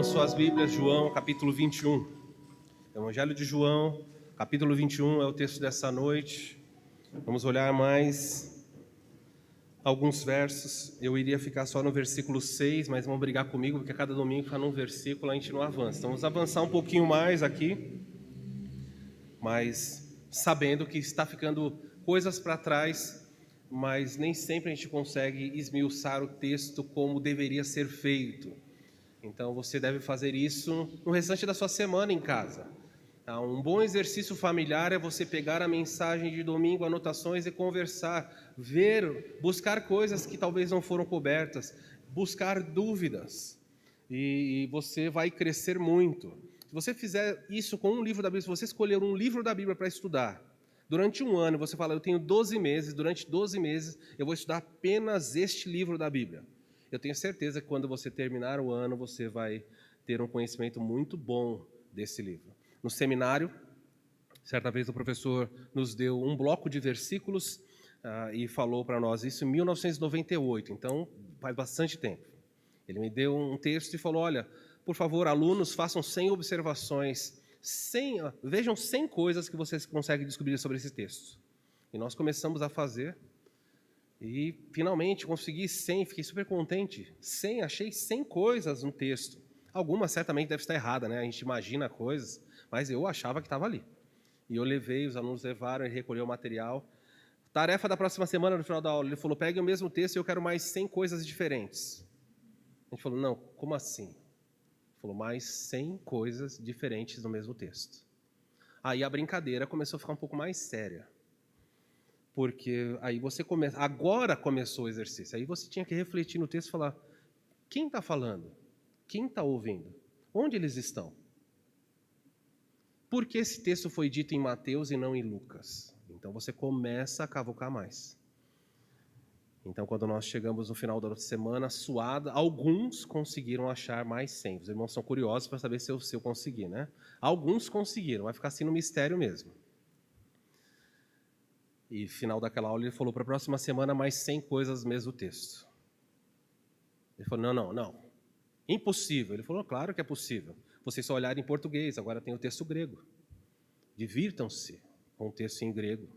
Abram suas Bíblias, João, capítulo 21. Evangelho de João, capítulo 21 é o texto dessa noite. Vamos olhar mais alguns versos. Eu iria ficar só no versículo 6, mas vão brigar comigo, porque cada domingo fica num versículo, a gente não avança. Então vamos avançar um pouquinho mais aqui, mas sabendo que está ficando coisas para trás, mas nem sempre a gente consegue esmiuçar o texto como deveria ser feito. Então você deve fazer isso no restante da sua semana em casa. Um bom exercício familiar é você pegar a mensagem de domingo, anotações e conversar, ver, buscar coisas que talvez não foram cobertas, buscar dúvidas, e você vai crescer muito. Se você fizer isso com um livro da Bíblia, se você escolher um livro da Bíblia para estudar, durante um ano você fala, eu tenho 12 meses, durante 12 meses eu vou estudar apenas este livro da Bíblia. Eu tenho certeza que quando você terminar o ano, você vai ter um conhecimento muito bom desse livro. No seminário, certa vez o professor nos deu um bloco de versículos e falou para nós isso em 1998, então faz bastante tempo. Ele me deu um texto e falou, olha, por favor, alunos, façam 100 observações, vejam 100 coisas que vocês conseguem descobrir sobre esse texto. E nós começamos a fazer. E finalmente consegui 100, fiquei super contente. 100, achei 100 coisas no texto. Algumas certamente devem estar erradas, né? A gente imagina coisas, mas eu achava que estava ali. E eu levei, os alunos levaram e recolheu o material. Tarefa da próxima semana, no final da aula, ele falou, pegue o mesmo texto e eu quero mais 100 coisas diferentes. A gente falou, não, como assim? Ele falou, mais 100 coisas diferentes no mesmo texto. Aí a brincadeira começou a ficar um pouco mais séria. Porque aí você começa, agora começou o exercício, aí você tinha que refletir no texto e falar, quem está falando? Quem está ouvindo? Onde eles estão? Por que esse texto foi dito em Mateus e não em Lucas? Então você começa a cavucar mais. Então quando nós chegamos no final da semana, suada, alguns conseguiram achar mais 100. Os irmãos são curiosos para saber se eu consegui, né? Alguns conseguiram, vai ficar assim no mistério mesmo. E final daquela aula ele falou, para a próxima semana mais 100 coisas no mesmo texto. Ele falou, não, impossível. Ele falou, claro que é possível. Vocês só olharem em português, agora tem o texto grego. Divirtam-se com o texto em grego.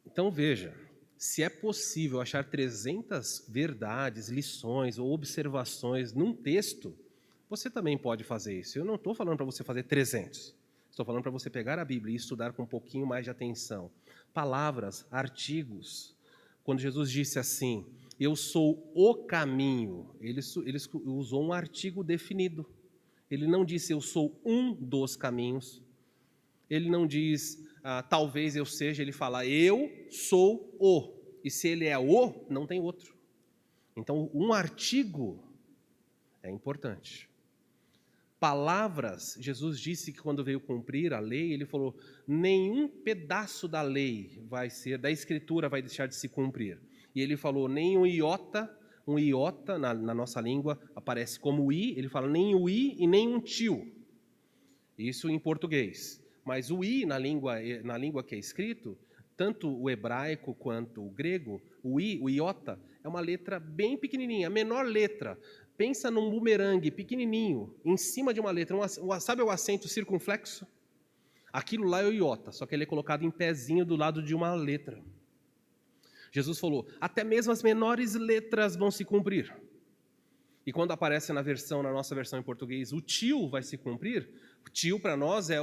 Então veja, se é possível achar 300 verdades, lições ou observações num texto, você também pode fazer isso. Eu não estou falando para você fazer 300. Estou falando para você pegar a Bíblia e estudar com um pouquinho mais de atenção. Palavras, artigos. Quando Jesus disse assim, eu sou o caminho, ele usou um artigo definido. Ele não disse, eu sou um dos caminhos. Ele não diz, talvez eu seja, ele fala, eu sou o. E se ele é o, não tem outro. Então, um artigo é importante. Palavras, Jesus disse que quando veio cumprir a lei, ele falou, nenhum pedaço da lei da escritura vai deixar de se cumprir. E ele falou, nem um iota na nossa língua aparece como i, ele fala nem o i e nem um tio. Isso em português. Mas o i na língua que é escrito, tanto o hebraico quanto o grego, o iota, é uma letra bem pequenininha, a menor letra. Pensa num bumerangue pequenininho, em cima de uma letra. Sabe o acento circunflexo? Aquilo lá é o iota, só que ele é colocado em pezinho do lado de uma letra. Jesus falou, até mesmo as menores letras vão se cumprir. E quando aparece na nossa versão em português, o tio vai se cumprir, o tio para nós é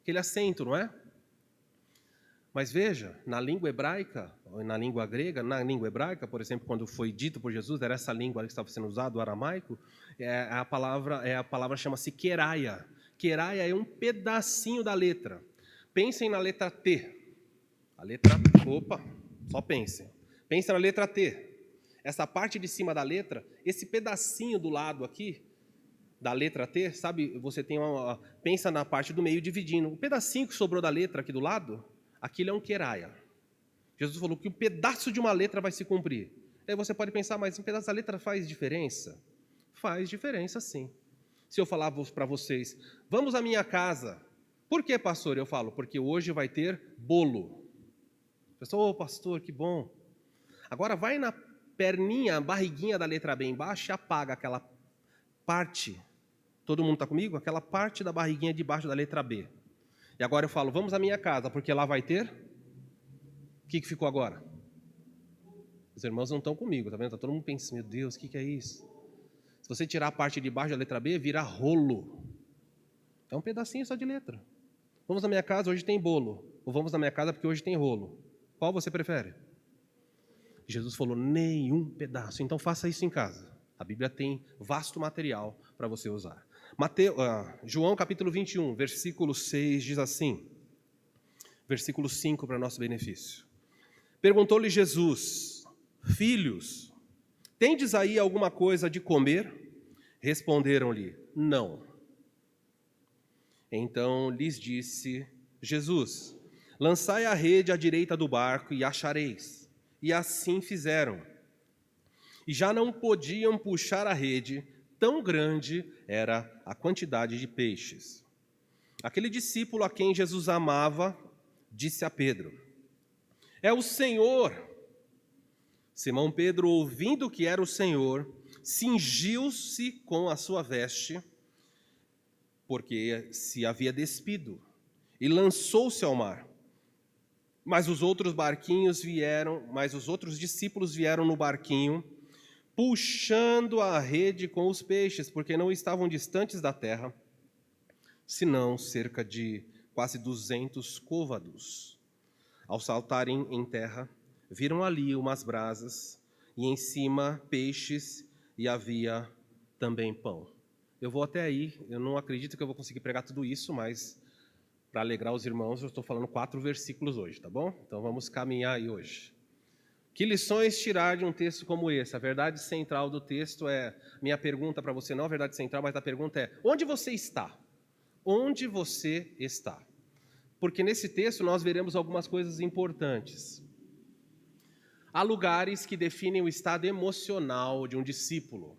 aquele acento, não é? Mas veja, na língua hebraica, na língua grega, na língua hebraica, por exemplo, quando foi dito por Jesus, era essa língua que estava sendo usada, o aramaico, a palavra chama-se queraia. Queraia é um pedacinho da letra. Pensem na letra T. Só pensem. Pensem na letra T. Essa parte de cima da letra, esse pedacinho do lado aqui, da letra T, sabe, você tem pensa na parte do meio dividindo. O pedacinho que sobrou da letra aqui do lado, aquilo é um queraia. Jesus falou que um pedaço de uma letra vai se cumprir. Aí você pode pensar, mas um pedaço da letra faz diferença? Faz diferença, sim. Se eu falar para vocês, vamos à minha casa. Por que, pastor? Eu falo, porque hoje vai ter bolo. Pessoal, pastor, que bom. Agora vai na perninha, barriguinha da letra B embaixo e apaga aquela parte, todo mundo está comigo? Aquela parte da barriguinha debaixo da letra B. E agora eu falo, vamos à minha casa, porque lá vai ter? O que ficou agora? Os irmãos não estão comigo, tá vendo? Tá todo mundo pensando, meu Deus, o que é isso? Se você tirar a parte de baixo da letra B, vira rolo. É um pedacinho só de letra. Vamos na minha casa, hoje tem bolo. Ou vamos na minha casa porque hoje tem rolo. Qual você prefere? Jesus falou, nenhum pedaço. Então faça isso em casa. A Bíblia tem vasto material para você usar. João capítulo 21, versículo 6 diz assim, versículo 5 para nosso benefício. Perguntou-lhe Jesus, filhos, tendes aí alguma coisa de comer? Responderam-lhe, não. Então lhes disse Jesus, lançai a rede à direita do barco e achareis. E assim fizeram. E já não podiam puxar a rede, tão grande era a quantidade de peixes. Aquele discípulo a quem Jesus amava, disse a Pedro, é o Senhor. Simão Pedro, ouvindo que era o Senhor, cingiu-se com a sua veste, porque se havia despido, e lançou-se ao mar. Mas os outros discípulos vieram no barquinho, puxando a rede com os peixes, porque não estavam distantes da terra, senão cerca de quase 200 côvados. Ao saltarem em terra, viram ali umas brasas, e em cima peixes, e havia também pão. Eu vou até aí, eu não acredito que eu vou conseguir pregar tudo isso, mas para alegrar os irmãos, eu estou falando 4 versículos hoje, tá bom? Então vamos caminhar aí hoje. Que lições tirar de um texto como esse? A verdade central do texto é, minha pergunta para você, não a verdade central, mas a pergunta é, onde você está? Onde você está? Porque nesse texto nós veremos algumas coisas importantes. Há lugares que definem o estado emocional de um discípulo.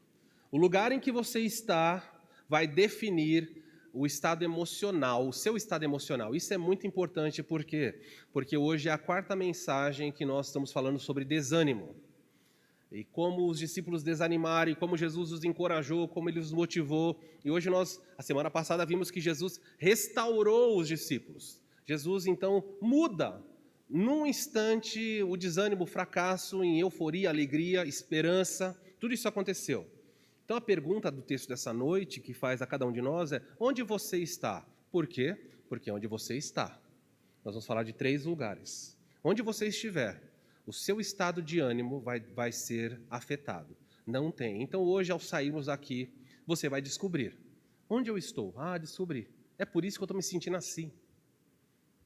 O lugar em que você está vai definir o estado emocional, o seu estado emocional. Isso é muito importante, por quê? Porque hoje é a 4ª mensagem que nós estamos falando sobre desânimo. E como os discípulos desanimaram, e como Jesus os encorajou, como ele os motivou. E hoje a semana passada, vimos que Jesus restaurou os discípulos. Jesus, então, muda, num instante, o desânimo, o fracasso, em euforia, alegria, esperança, tudo isso aconteceu. Então, a pergunta do texto dessa noite, que faz a cada um de nós, é: onde você está? Por quê? Porque onde você está. Nós vamos falar de 3 lugares. Onde você estiver, o seu estado de ânimo vai ser afetado. Não tem. Então, hoje, ao sairmos daqui, você vai descobrir. Onde eu estou? Ah, descobri. É por isso que eu estou me sentindo assim.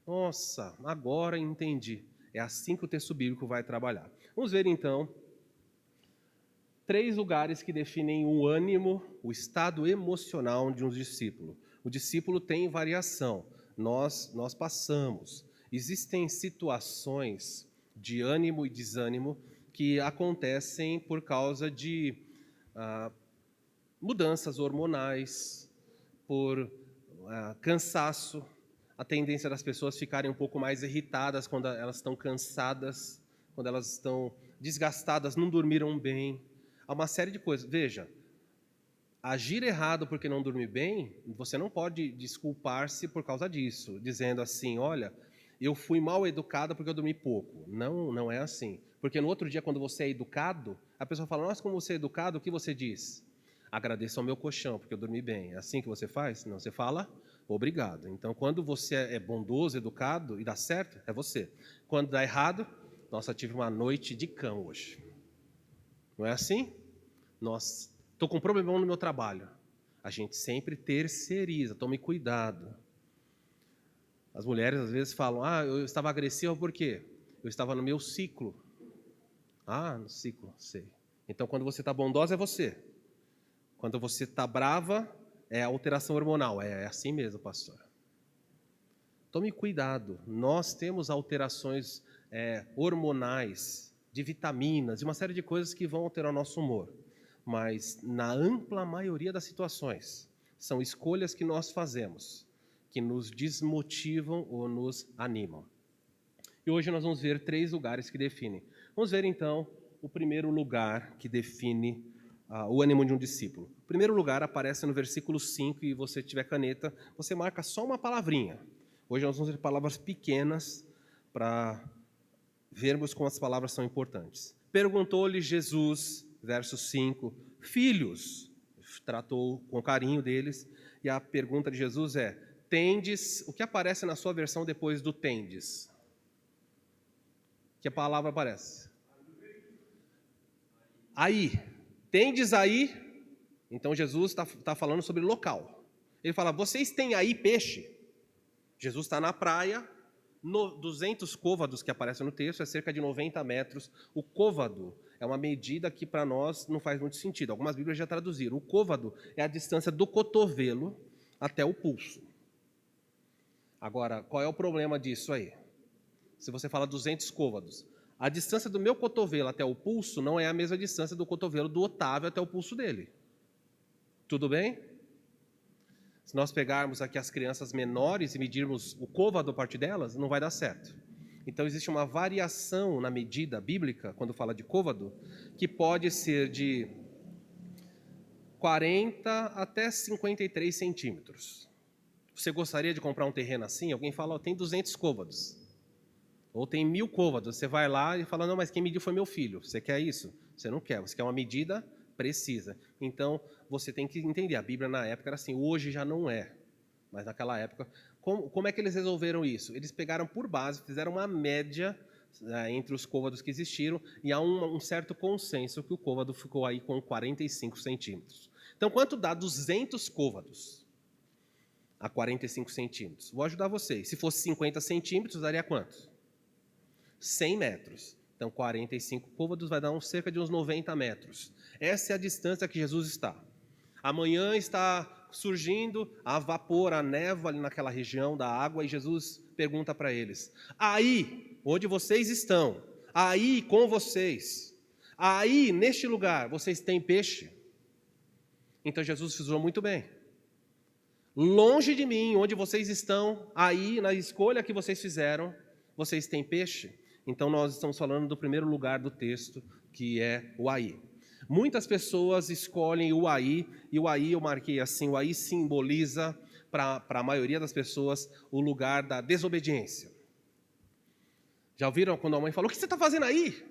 Nossa, agora entendi. É assim que o texto bíblico vai trabalhar. Vamos ver, então, 3 lugares que definem o ânimo, o estado emocional de um discípulo. O discípulo tem variação, nós passamos. Existem situações de ânimo e desânimo que acontecem por causa de mudanças hormonais, por cansaço, a tendência das pessoas ficarem um pouco mais irritadas quando elas estão cansadas, quando elas estão desgastadas, não dormiram bem. Há uma série de coisas. Veja, agir errado porque não dormir bem, você não pode desculpar-se por causa disso, dizendo assim, olha, eu fui mal educado porque eu dormi pouco. Não, não é assim. Porque no outro dia, quando você é educado, a pessoa fala, nossa, como você é educado, o que você diz? Agradeço ao meu colchão, porque eu dormi bem. É assim que você faz? Não, você fala, obrigado. Então, quando você é bondoso, educado e dá certo, é você. Quando dá errado, nossa, tive uma noite de cão hoje. Não é assim? Nossa, estou com um problemão no meu trabalho. A gente sempre terceiriza, tome cuidado. As mulheres às vezes falam, eu estava agressiva por quê? Eu estava no meu ciclo. No ciclo, sei. Então, quando você está bondosa, é você. Quando você está brava, é alteração hormonal. É assim mesmo, pastor. Tome cuidado. Nós temos alterações hormonais, de vitaminas, de uma série de coisas que vão alterar o nosso humor. Mas, na ampla maioria das situações, são escolhas que nós fazemos, que nos desmotivam ou nos animam. E hoje nós vamos ver 3 lugares que definem. Vamos ver, então, o primeiro lugar que define o ânimo de um discípulo? Em primeiro lugar, aparece no versículo 5, e você tiver caneta, você marca só uma palavrinha. Hoje nós vamos ver palavras pequenas para vermos como as palavras são importantes. Perguntou-lhe Jesus, verso 5, filhos, tratou com carinho deles, e a pergunta de Jesus é, tendes, o que aparece na sua versão depois do tendes? Que a palavra aparece? Aí, tendes aí? Então Jesus está falando sobre local. Ele fala, vocês têm aí peixe? Jesus está na praia, 200 côvados que aparecem no texto, é cerca de 90 metros. O côvado é uma medida que para nós não faz muito sentido. Algumas Bíblias já traduziram. O côvado é a distância do cotovelo até o pulso. Agora, qual é o problema disso aí? Se você fala 200 côvados, a distância do meu cotovelo até o pulso não é a mesma distância do cotovelo do Otávio até o pulso dele. Tudo bem? Se nós pegarmos aqui as crianças menores e medirmos o côvado a partir delas, não vai dar certo. Então existe uma variação na medida bíblica, quando fala de côvado, que pode ser de 40 até 53 centímetros. Você gostaria de comprar um terreno assim? Alguém fala, tem 200 côvados. Ou tem 1000 côvados. Você vai lá e fala, não, mas quem mediu foi meu filho. Você quer isso? Você não quer, você quer uma medida precisa. Então, você tem que entender, a Bíblia na época era assim, hoje já não é, mas naquela época, como é que eles resolveram isso? Eles pegaram por base, fizeram uma média entre os côvados que existiram, e há um certo consenso que o côvado ficou aí com 45 centímetros. Então, quanto dá 200 côvados a 45 centímetros? Vou ajudar vocês. Se fosse 50 centímetros, daria quanto? 100 metros. Então, 45 côvados vai dar cerca de uns 90 metros. Essa é a distância que Jesus está. Amanhã está surgindo a vapor, a névoa ali naquela região da água, e Jesus pergunta para eles, aí, onde vocês estão, aí com vocês, aí neste lugar, vocês têm peixe? Então Jesus usou muito bem. Longe de mim, onde vocês estão, aí na escolha que vocês fizeram, vocês têm peixe? Então nós estamos falando do primeiro lugar do texto, que é o aí. Muitas pessoas escolhem o aí, e o aí eu marquei assim, o aí simboliza, para a maioria das pessoas, o lugar da desobediência. Já ouviram quando a mãe falou, o que você está fazendo aí?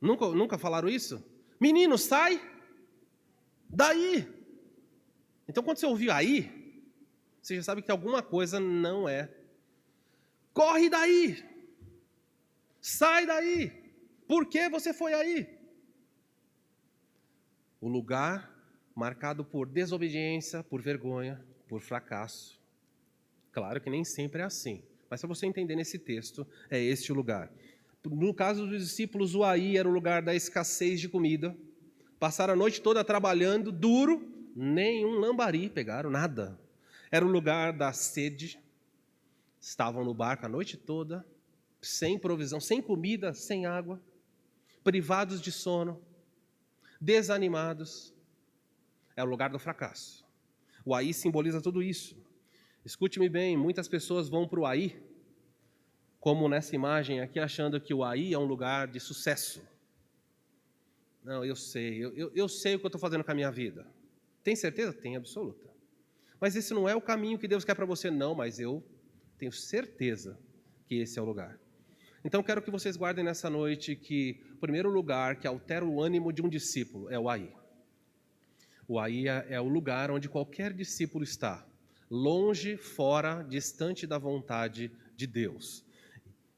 Nunca falaram isso? Menino, sai daí. Então quando você ouviu aí, você já sabe que alguma coisa não é. Corre daí. Sai daí. Por que você foi aí? O lugar marcado por desobediência, por vergonha, por fracasso. Claro que nem sempre é assim, mas para você entender nesse texto, é este o lugar. No caso dos discípulos, o aí era o lugar da escassez de comida. Passaram a noite toda trabalhando duro, nenhum lambari pegaram, nada. Era o lugar da sede. Estavam no barco a noite toda, sem provisão, sem comida, sem água, privados de sono, desanimados. É o lugar do fracasso. O aí simboliza tudo isso. Escute-me bem, muitas pessoas vão para o aí, como nessa imagem aqui, achando que o aí é um lugar de sucesso. Não, eu sei o que eu estou fazendo com a minha vida. Tem certeza? Tem, absoluta. Mas esse não é o caminho que Deus quer para você, não, mas eu tenho certeza que esse é o lugar. Então, quero que vocês guardem nessa noite que o primeiro lugar que altera o ânimo de um discípulo é o aí. O aí é o lugar onde qualquer discípulo está, longe, fora, distante da vontade de Deus.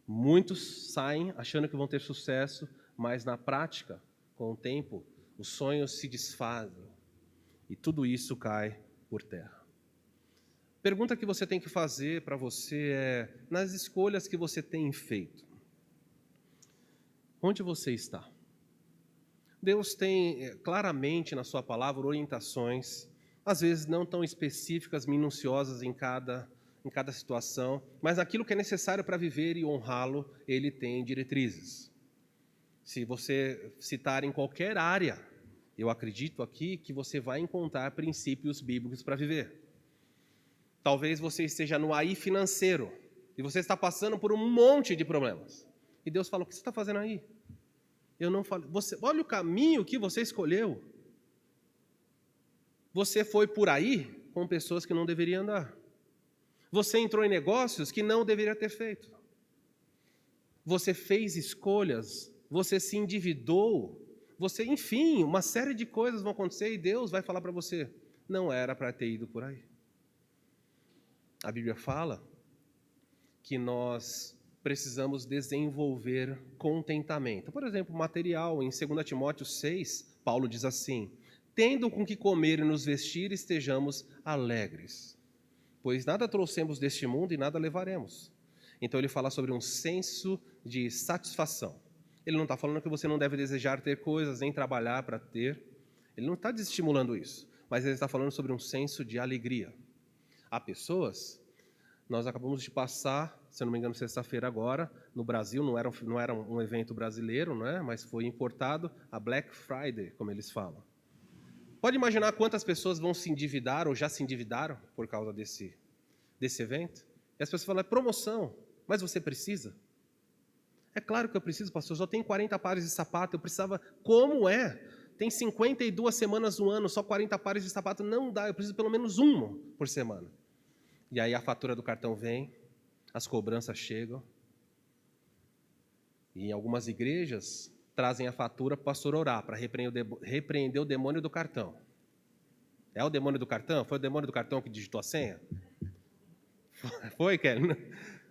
Muitos saem achando que vão ter sucesso, mas na prática, com o tempo, os sonhos se desfazem e tudo isso cai por terra. Pergunta que você tem que fazer para você é, nas escolhas que você tem feito, onde você está? Deus tem claramente na sua palavra orientações, às vezes não tão específicas, minuciosas em cada situação, mas aquilo que é necessário para viver e honrá-lo, Ele tem diretrizes. Se você citar em qualquer área, eu acredito aqui que você vai encontrar princípios bíblicos para viver. Talvez você esteja no aí financeiro e você está passando por um monte de problemas. E Deus fala, o que você está fazendo aí? Eu não falo, olha o caminho que você escolheu. Você foi por aí com pessoas que não deveria andar. Você entrou em negócios que não deveria ter feito. Você fez escolhas, você se endividou, você, enfim, uma série de coisas vão acontecer e Deus vai falar para você, não era para ter ido por aí. A Bíblia fala que nós precisamos desenvolver contentamento. Por exemplo, material, em 2 Timóteo 6, Paulo diz assim, tendo com que comer e nos vestir, estejamos alegres, pois nada trouxemos deste mundo e nada levaremos. Então ele fala sobre um senso de satisfação. Ele não está falando que você não deve desejar ter coisas, nem trabalhar para ter. Ele não está desestimulando isso, mas ele está falando sobre um senso de alegria. Há pessoas, nós acabamos de passar, se eu não me engano, sexta-feira agora, no Brasil, não era um evento brasileiro, não é? Mas foi importado, a Black Friday, como eles falam. Pode imaginar quantas pessoas vão se endividar ou já se endividaram por causa desse evento? E as pessoas falam, é promoção, mas você precisa? É claro que eu preciso, pastor, eu só tenho 40 pares de sapato, eu precisava... Como é? Tem 52 semanas no ano, só 40 pares de sapato, não dá, eu preciso pelo menos um por semana. E aí a fatura do cartão vem, as cobranças chegam, e em algumas igrejas trazem a fatura para o pastor orar, para repreender o demônio do cartão. É o demônio do cartão? Foi o demônio do cartão que digitou a senha? Foi, Kelly?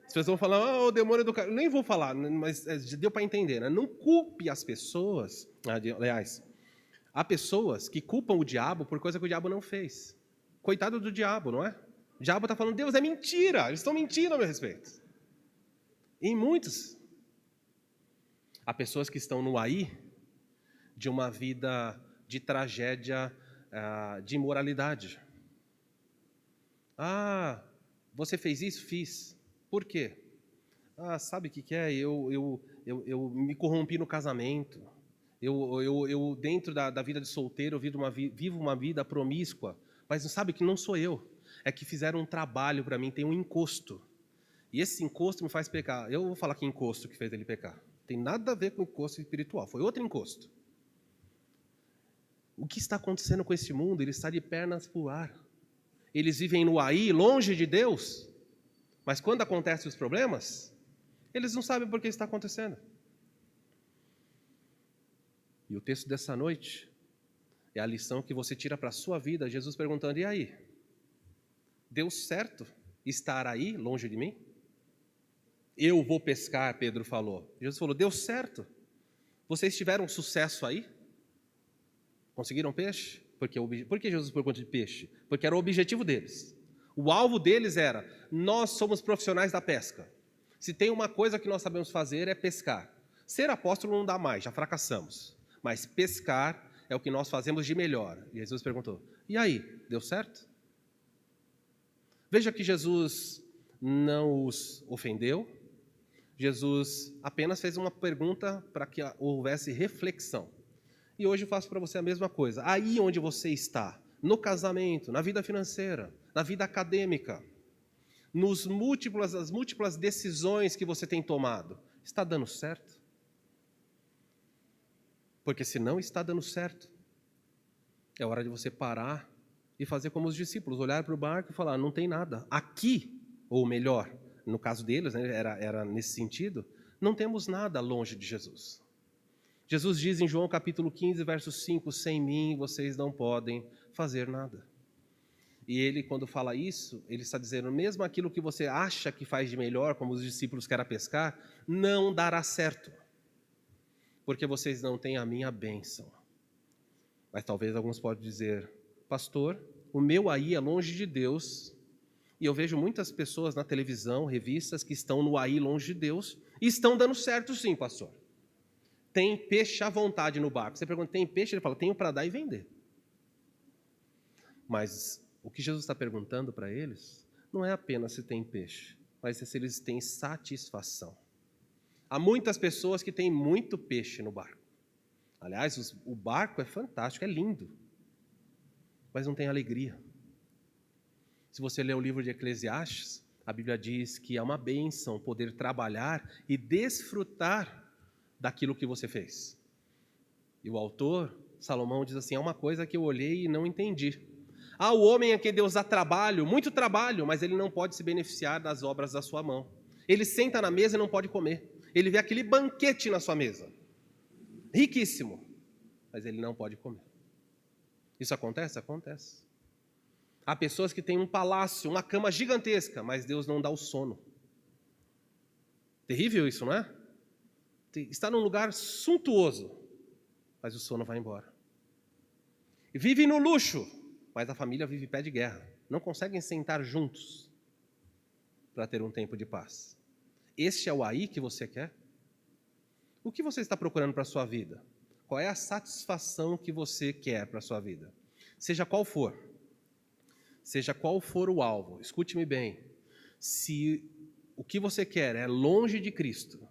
As pessoas vão falar, o demônio do cartão. Nem vou falar, mas deu para entender, né? Não culpe as pessoas. Aliás, há pessoas que culpam o diabo por coisa que o diabo não fez. Coitado do diabo, não é? O diabo está falando, Deus, é mentira, eles estão mentindo a meu respeito. E em muitos. Há pessoas que estão no aí de uma vida de tragédia, de imoralidade. Você fez isso? Fiz. Por quê? Sabe o que é? Eu me corrompi no casamento. Eu dentro da vida de solteiro, vivo uma vida promíscua. Mas sabe que não sou eu. É que fizeram um trabalho para mim, tem um encosto. E esse encosto me faz pecar. Eu vou falar que encosto que fez ele pecar. Tem nada a ver com encosto espiritual, foi outro encosto. O que está acontecendo com esse mundo? Ele está de pernas para o ar. Eles vivem no aí, longe de Deus, mas quando acontecem os problemas, eles não sabem por que está acontecendo. E o texto dessa noite é a lição que você tira para a sua vida, Jesus perguntando, e aí? Deu certo estar aí, longe de mim? Eu vou pescar, Pedro falou. Jesus falou, deu certo. Vocês tiveram sucesso aí? Conseguiram peixe? Por que Jesus perguntou de peixe? Porque era o objetivo deles. O alvo deles era, nós somos profissionais da pesca. Se tem uma coisa que nós sabemos fazer é pescar. Ser apóstolo não dá mais, já fracassamos. Mas pescar é o que nós fazemos de melhor. E Jesus perguntou, e aí, deu certo? Veja que Jesus não os ofendeu. Jesus apenas fez uma pergunta para que houvesse reflexão. E hoje eu faço para você a mesma coisa. Aí onde você está, no casamento, na vida financeira, na vida acadêmica, nas múltiplas decisões que você tem tomado, está dando certo? Porque se não está dando certo, é hora de você parar e fazer como os discípulos, olhar para o barco e falar, não tem nada. Aqui, ou melhor, no caso deles, né, era nesse sentido, não temos nada longe de Jesus. Jesus diz em João capítulo 15, verso 5, sem mim vocês não podem fazer nada. E ele, quando fala isso, ele está dizendo, mesmo aquilo que você acha que faz de melhor, como os discípulos que era pescar, não dará certo, porque vocês não têm a minha bênção. Mas talvez alguns possam dizer, pastor, o meu aí é longe de Deus, e eu vejo muitas pessoas na televisão, revistas, que estão no aí longe de Deus, e estão dando certo sim, pastor. Tem peixe à vontade no barco. Você pergunta, tem peixe? Ele fala, tenho para dar e vender. Mas o que Jesus está perguntando para eles não é apenas se tem peixe, mas se eles têm satisfação. Há muitas pessoas que têm muito peixe no barco. Aliás, o barco é fantástico, é lindo, mas não tem alegria. Se você ler o livro de Eclesiastes, a Bíblia diz que é uma bênção poder trabalhar e desfrutar daquilo que você fez. E o autor, Salomão, diz assim, é uma coisa que eu olhei e não entendi. O homem a quem Deus dá trabalho, muito trabalho, mas ele não pode se beneficiar das obras da sua mão. Ele senta na mesa e não pode comer. Ele vê aquele banquete na sua mesa, riquíssimo, mas ele não pode comer. Isso acontece? Acontece. Há pessoas que têm um palácio, uma cama gigantesca, mas Deus não dá o sono. Terrível isso, não é? Está num lugar suntuoso, mas o sono vai embora. Vive no luxo, mas a família vive pé de guerra. Não conseguem sentar juntos para ter um tempo de paz. Este é o aí que você quer? O que você está procurando para a sua vida? Qual é a satisfação que você quer para a sua vida? Seja qual for o alvo, escute-me bem. Se o que você quer é longe de Cristo,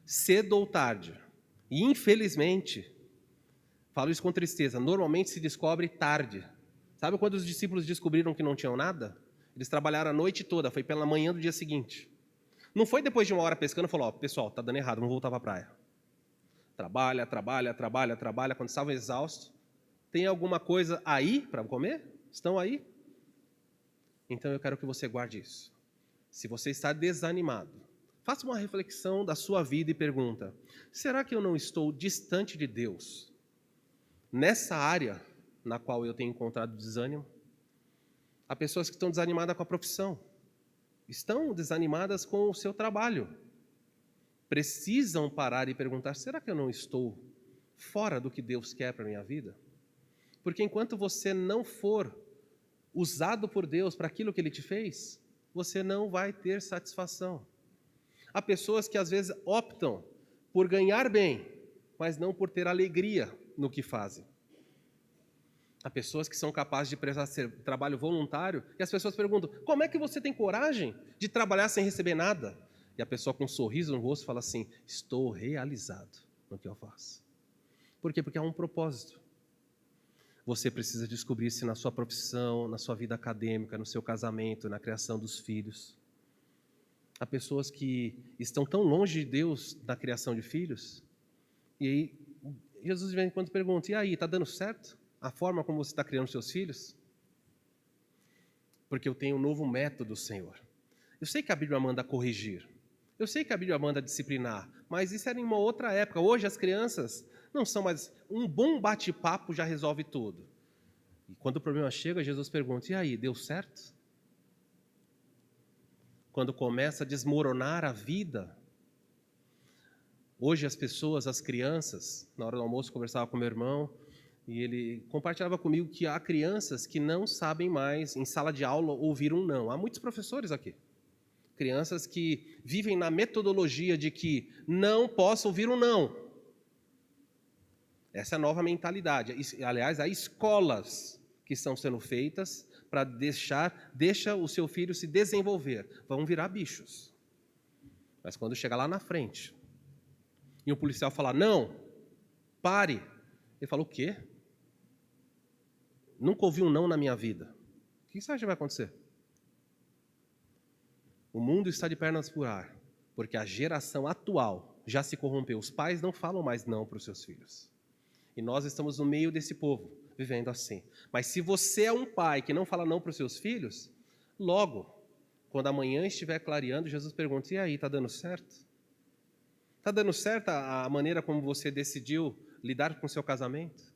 cedo ou tarde, e infelizmente, falo isso com tristeza, normalmente se descobre tarde. Sabe quando os discípulos descobriram que não tinham nada? Eles trabalharam a noite toda, foi pela manhã do dia seguinte. Não foi depois de uma hora pescando e falou, pessoal, está dando errado, vamos voltar para a praia. Trabalha, quando estavam exaustos, tem alguma coisa aí para comer? Estão aí? Então eu quero que você guarde isso. Se você está desanimado, faça uma reflexão da sua vida e pergunta, será que eu não estou distante de Deus nessa área na qual eu tenho encontrado desânimo? Há pessoas que estão desanimadas com a profissão, estão desanimadas com o seu trabalho. Precisam parar e perguntar, será que eu não estou fora do que Deus quer para a minha vida? Porque enquanto você não for usado por Deus para aquilo que Ele te fez, você não vai ter satisfação. Há pessoas que às vezes optam por ganhar bem, mas não por ter alegria no que fazem. Há pessoas que são capazes de prestar trabalho voluntário e as pessoas perguntam, como é que você tem coragem de trabalhar sem receber nada? E a pessoa com um sorriso no rosto fala assim, estou realizado no que eu faço. Por quê? Porque há um propósito. Você precisa descobrir-se na sua profissão, na sua vida acadêmica, no seu casamento, na criação dos filhos. Há pessoas que estão tão longe de Deus na criação de filhos, e aí Jesus de vez em quando pergunta, e aí, está dando certo a forma como você está criando seus filhos? Porque eu tenho um novo método, Senhor. Eu sei que a Bíblia manda corrigir, eu sei que a Bíblia manda disciplinar, mas isso era em uma outra época. Hoje as crianças não são mais... Um bom bate-papo já resolve tudo. E quando o problema chega, Jesus pergunta, e aí, deu certo? Quando começa a desmoronar a vida, hoje as pessoas, as crianças, na hora do almoço eu conversava com meu irmão, e ele compartilhava comigo que há crianças que não sabem mais, em sala de aula, ouvir um não. Há muitos professores aqui. Crianças que vivem na metodologia de que não posso ouvir um não. Essa é a nova mentalidade. Aliás, há escolas que estão sendo feitas para deixa o seu filho se desenvolver. Vão virar bichos. Mas quando chegar lá na frente e o policial falar, não, pare. Ele fala, o quê? Nunca ouvi um não na minha vida. O que você acha que vai acontecer? O mundo está de pernas pro ar, porque a geração atual já se corrompeu. Os pais não falam mais não para os seus filhos. E nós estamos no meio desse povo, vivendo assim. Mas se você é um pai que não fala não para os seus filhos, logo, quando amanhã estiver clareando, Jesus pergunta, e aí, está dando certo? Está dando certo a maneira como você decidiu lidar com o seu casamento?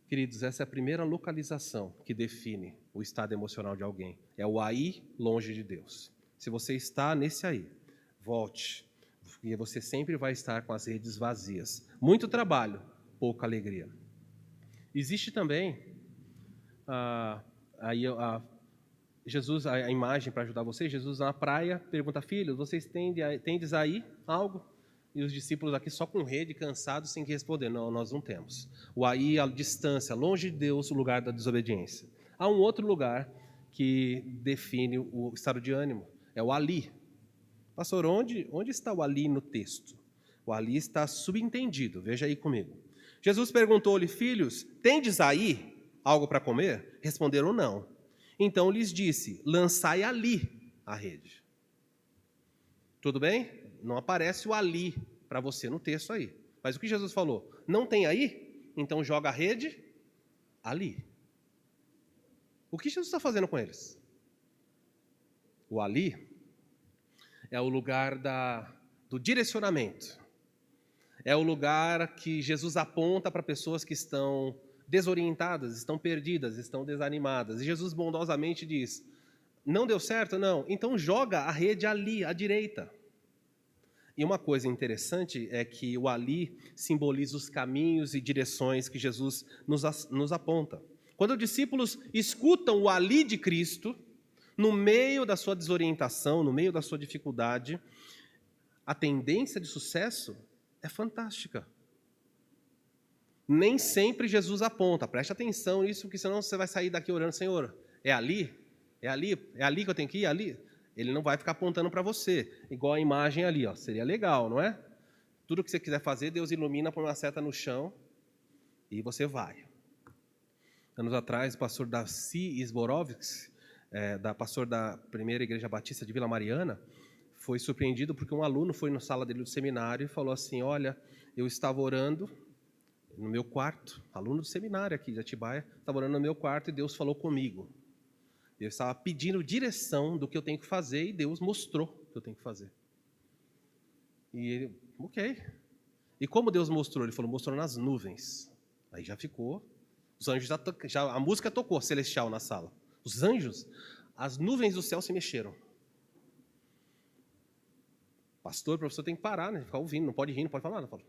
Queridos, essa é a primeira localização que define o estado emocional de alguém. É o aí longe de Deus. Se você está nesse aí, volte. E você sempre vai estar com as redes vazias. Muito trabalho, pouca alegria. Existe também Jesus, a imagem para ajudar vocês, Jesus na praia pergunta, filhos, vocês tendes aí algo? E os discípulos aqui só com rede, cansados, sem que responder. Não, nós não temos. O aí, a distância, longe de Deus, o lugar da desobediência. Há um outro lugar que define o estado de ânimo. É o ali. Pastor, onde está o ali no texto? O ali está subentendido. Veja aí comigo. Jesus perguntou-lhe, filhos, tendes aí algo para comer? Responderam não. Então lhes disse, lançai ali a rede. Tudo bem? Não aparece o ali para você no texto aí. Mas o que Jesus falou? Não tem aí? Então joga a rede ali. O que Jesus está fazendo com eles? O ali é o lugar do direcionamento. É o lugar que Jesus aponta para pessoas que estão desorientadas, estão perdidas, estão desanimadas. E Jesus bondosamente diz: não deu certo? Não. Então joga a rede ali, à direita. E uma coisa interessante é que o ali simboliza os caminhos e direções que Jesus nos aponta. Quando os discípulos escutam o ali de Cristo, no meio da sua desorientação, no meio da sua dificuldade, a tendência de sucesso é fantástica. Nem sempre Jesus aponta, preste atenção nisso, porque senão você vai sair daqui orando: Senhor, é ali? É ali? É ali que eu tenho que ir? É ali? Ele não vai ficar apontando para você, igual a imagem ali, ó. Seria legal, não é? Tudo que você quiser fazer, Deus ilumina, põe uma seta no chão e você vai. Anos atrás, o pastor Darcy Sborovitz, pastor da primeira igreja batista de Vila Mariana, foi surpreendido porque um aluno foi na sala dele do seminário e falou assim: olha, eu estava orando no meu quarto, aluno do seminário aqui de Atibaia, estava orando no meu quarto e Deus falou comigo. Eu estava pedindo direção do que eu tenho que fazer e Deus mostrou o que eu tenho que fazer. E ele, ok. E como Deus mostrou? Ele falou: mostrou nas nuvens. Aí já ficou. Os anjos a música tocou celestial na sala. Os anjos, as nuvens do céu se mexeram. Pastor, professor tem que parar, né? Ficar ouvindo, não pode rir, não pode falar nada.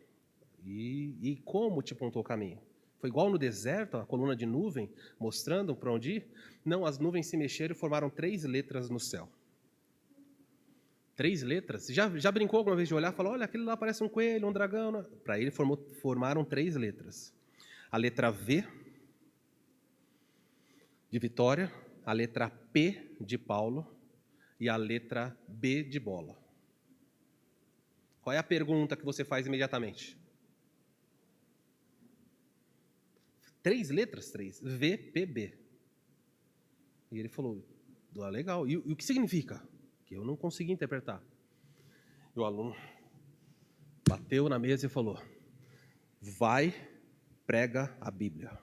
E como te apontou o caminho? Foi igual no deserto, a coluna de nuvem, mostrando para onde ir? Não, as nuvens se mexeram e formaram 3 letras no céu. 3 letras? Já brincou alguma vez de olhar e falar: olha, aquele lá parece um coelho, um dragão. Né? Para ele formaram 3 letras. A letra V, de Vitória, a letra P, de Paulo, e a letra B, de bola. Qual é a pergunta que você faz imediatamente? 3 letras? 3. V, P, B. E ele falou: legal. E o que significa? Que eu não consegui interpretar. E o aluno bateu na mesa e falou: vai, prega a Bíblia.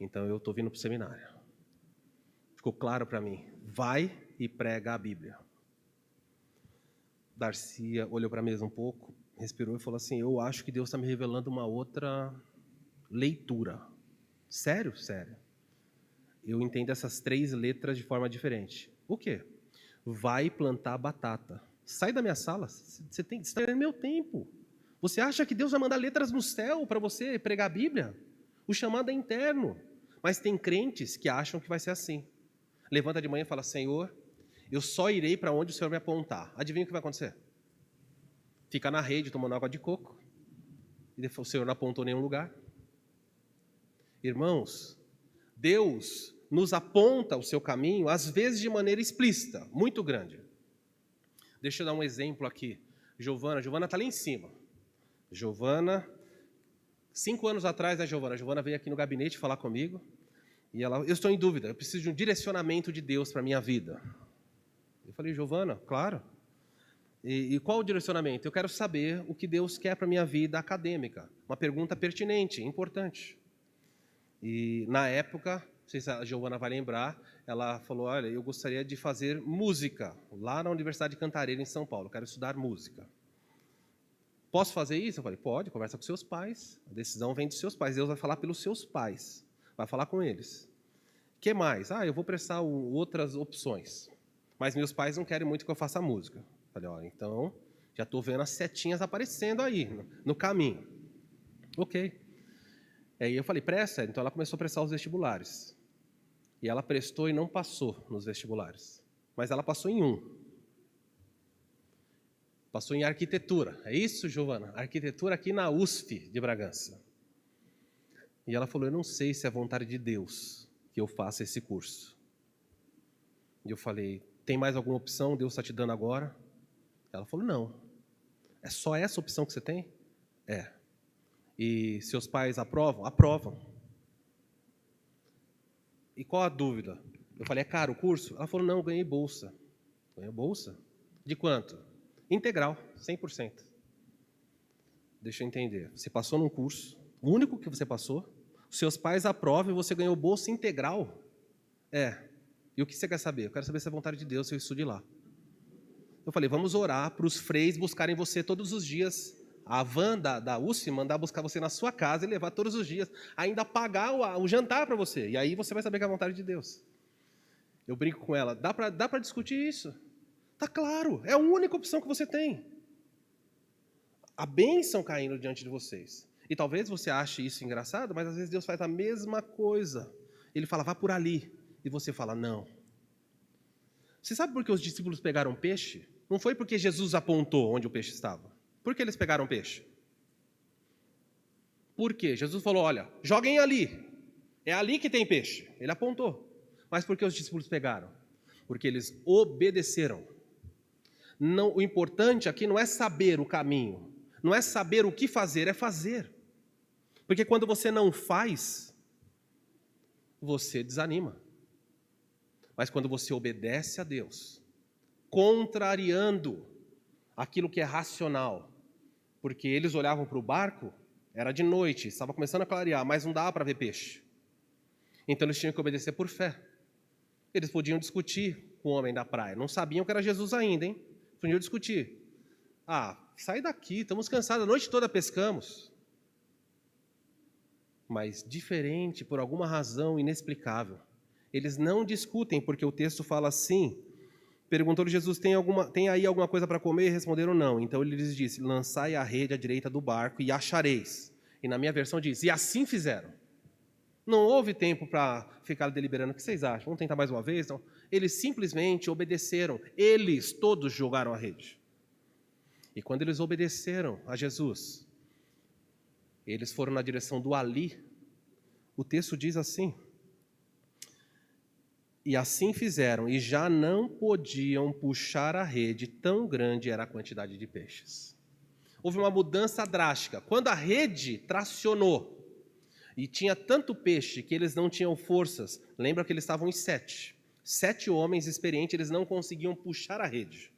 Então eu estou vindo para o seminário. Ficou claro para mim: vai e prega a Bíblia. Darcy olhou para a mesa um pouco, respirou e falou assim: eu acho que Deus está me revelando uma outra leitura. Sério? Sério. Eu entendo essas 3 letras de forma diferente. O quê? Vai plantar batata. Sai da minha sala. Você está perdendo meu tempo. Você acha que Deus vai mandar letras no céu para você pregar a Bíblia? O chamado é interno. Mas tem crentes que acham que vai ser assim. Levanta de manhã e fala: Senhor, eu só irei para onde o Senhor me apontar. Adivinha o que vai acontecer? Fica na rede tomando água de coco. E o Senhor não apontou nenhum lugar. Irmãos, Deus nos aponta o seu caminho, às vezes de maneira explícita, muito grande. Deixa eu dar um exemplo aqui. Giovana está ali em cima. Giovana, 5 anos atrás, né, Giovana veio aqui no gabinete falar comigo. E ela: eu estou em dúvida, eu preciso de um direcionamento de Deus para a minha vida. Eu falei: Giovana, claro. E qual o direcionamento? Eu quero saber o que Deus quer para a minha vida acadêmica. Uma pergunta pertinente, importante. E na época, não sei se a Giovana vai lembrar, ela falou: olha, eu gostaria de fazer música lá na Universidade de Cantareira, em São Paulo. Eu quero estudar música. Posso fazer isso? Eu falei: pode, conversa com seus pais. A decisão vem dos seus pais. Deus vai falar pelos seus pais. Vai falar com eles. O que mais? Eu vou prestar outras opções. Mas meus pais não querem muito que eu faça música. Eu falei: olha, então já estou vendo as setinhas aparecendo aí no caminho. Ok. Aí eu falei: presta. Então ela começou a prestar os vestibulares. E ela prestou e não passou nos vestibulares. Mas ela passou em um. Passou em arquitetura. É isso, Giovana? Arquitetura aqui na USP de Bragança. E ela falou: eu não sei se é vontade de Deus que eu faça esse curso. E eu falei: tem mais alguma opção Deus está te dando agora? Ela falou: não. É só essa opção que você tem? É. E seus pais aprovam? Aprovam. E qual a dúvida? Eu falei: é caro o curso? Ela falou: não, eu ganhei bolsa. Ganhou bolsa? De quanto? Integral, 100%. Deixa eu entender. Você passou num curso, o único que você passou, seus pais aprovam e você ganhou bolsa integral. E o que você quer saber? Eu quero saber se é vontade de Deus, se eu estude lá. Eu falei, vamos orar para os freis buscarem você todos os dias. A van da USP mandar buscar você na sua casa e levar todos os dias. Ainda pagar o jantar para você. E aí você vai saber que é a vontade de Deus. Eu brinco com ela, dá para discutir isso? Tá claro, é a única opção que você tem. A bênção caindo diante de vocês. E talvez você ache isso engraçado, mas às vezes Deus faz a mesma coisa. Ele fala, vá por ali. E você fala, não. Você sabe por que os discípulos pegaram peixe? Não foi porque Jesus apontou onde o peixe estava. Por que eles pegaram peixe? Por quê? Jesus falou, olha, joguem ali. É ali que tem peixe. Ele apontou. Mas por que os discípulos pegaram? Porque eles obedeceram. Não, o importante aqui não é saber o caminho. Não é saber o que fazer, é fazer. Porque quando você não faz, você desanima. Mas quando você obedece a Deus, contrariando aquilo que é racional, porque eles olhavam para o barco, era de noite, estava começando a clarear, mas não dava para ver peixe. Então eles tinham que obedecer por fé. Eles podiam discutir com o homem da praia, não sabiam que era Jesus ainda, hein? Podiam discutir. Sai daqui, estamos cansados, a noite toda pescamos. Mas diferente, por alguma razão inexplicável. Eles não discutem, porque o texto fala assim. Perguntou-lhe Jesus, tem aí alguma coisa para comer? Responderam não. Então ele lhes disse, lançai a rede à direita do barco e achareis. E na minha versão diz, e assim fizeram. Não houve tempo para ficar deliberando. O que vocês acham? Vamos tentar mais uma vez? Não. Eles simplesmente obedeceram. Eles todos jogaram a rede. E quando eles obedeceram a Jesus, eles foram na direção do Ali. O texto diz assim, e assim fizeram, e já não podiam puxar a rede, tão grande era a quantidade de peixes. Houve uma mudança drástica. Quando a rede tracionou, e tinha tanto peixe que eles não tinham forças, lembra que eles estavam em 7. 7 homens experientes, eles não conseguiam puxar a rede.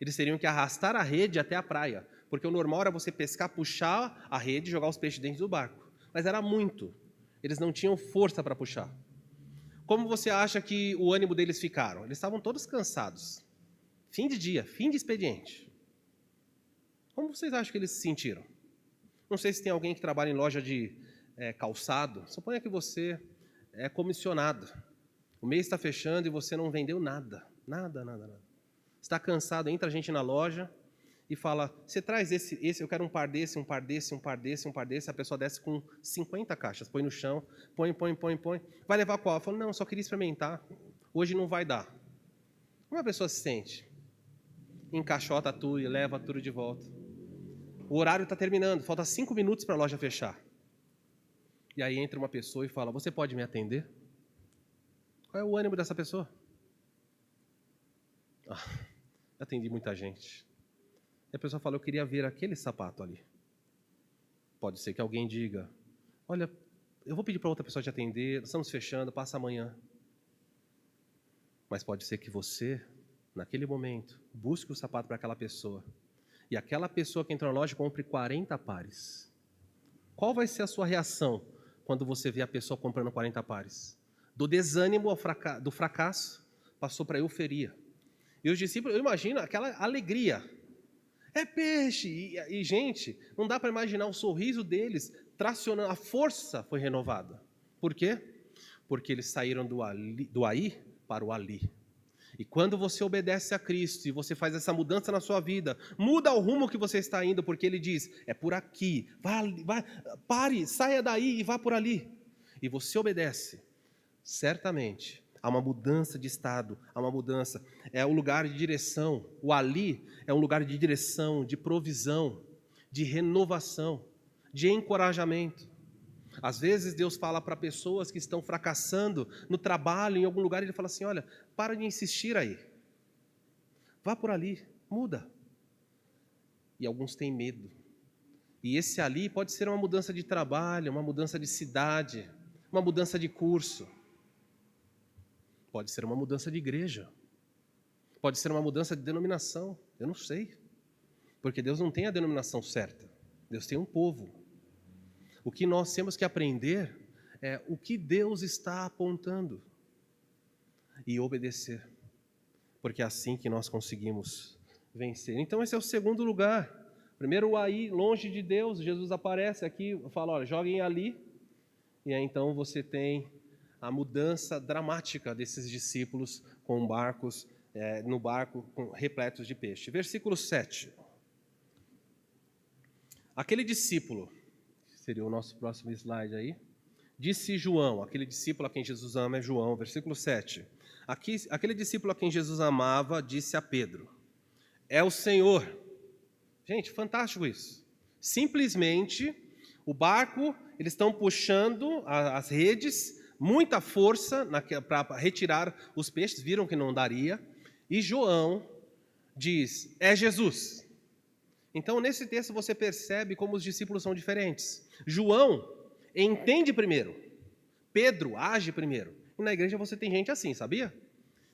Eles teriam que arrastar a rede até a praia, porque o normal era você pescar, puxar a rede e jogar os peixes dentro do barco. Mas era muito. Eles não tinham força para puxar. Como você acha que o ânimo deles ficaram? Eles estavam todos cansados. Fim de dia, fim de expediente. Como vocês acham que eles se sentiram? Não sei se tem alguém que trabalha em loja de calçado. Suponha que você é comissionado. O mês está fechando e você não vendeu nada. Nada. Está cansado, entra a gente na loja e fala, você traz esse, eu quero um par desse, um par desse, um par desse, um par desse. A pessoa desce com 50 caixas, põe no chão, põe. Vai levar qual? Eu falo, não, só queria experimentar. Hoje não vai dar. Como a pessoa se sente? Encaixota tudo e leva tudo de volta. O horário está terminando, falta 5 minutos para a loja fechar. E aí entra uma pessoa e fala, você pode me atender? Qual é o ânimo dessa pessoa? Atendi muita gente. E a pessoa fala, eu queria ver aquele sapato ali. Pode ser que alguém diga, olha, eu vou pedir para outra pessoa te atender, estamos fechando, passa amanhã. Mas pode ser que você, naquele momento, busque o sapato para aquela pessoa. E aquela pessoa que entrou na loja compre 40 pares. Qual vai ser a sua reação quando você vê a pessoa comprando 40 pares? Do desânimo do fracasso, passou para a euforia. E os discípulos, eu imagino aquela alegria. É peixe! E gente, não dá para imaginar o sorriso deles tracionando, a força foi renovada. Por quê? Porque eles saíram do aí para o ali. E quando você obedece a Cristo e você faz essa mudança na sua vida, muda o rumo que você está indo, porque Ele diz, é por aqui, vai, pare, saia daí e vá por ali. E você obedece, certamente há uma mudança de estado, há uma mudança, é um lugar de direção. O ali é um lugar de direção, de provisão, de renovação, de encorajamento. Às vezes Deus fala para pessoas que estão fracassando no trabalho, em algum lugar, Ele fala assim, olha, para de insistir aí. Vá por ali, muda. E alguns têm medo. E esse ali pode ser uma mudança de trabalho, uma mudança de cidade, uma mudança de curso. Pode ser uma mudança de igreja. Pode ser uma mudança de denominação. Eu não sei. Porque Deus não tem a denominação certa. Deus tem um povo. O que nós temos que aprender é o que Deus está apontando e obedecer, porque é assim que nós conseguimos vencer. Então esse é o segundo lugar. Primeiro, aí, longe de Deus, Jesus aparece aqui, fala, olha, joguem ali, e aí então você tem a mudança dramática desses discípulos com barcos, no barco repletos de peixe. Versículo 7. Aquele discípulo, seria o nosso próximo slide aí, disse João, aquele discípulo a quem Jesus ama é João, versículo 7. Aquele discípulo a quem Jesus amava disse a Pedro, é o Senhor. Gente, fantástico isso. Simplesmente, o barco, eles estão puxando as redes, muita força para retirar os peixes, viram que não daria, e João diz, é Jesus. Então, nesse texto você percebe como os discípulos são diferentes. João entende primeiro, Pedro age primeiro. E na igreja você tem gente assim, sabia?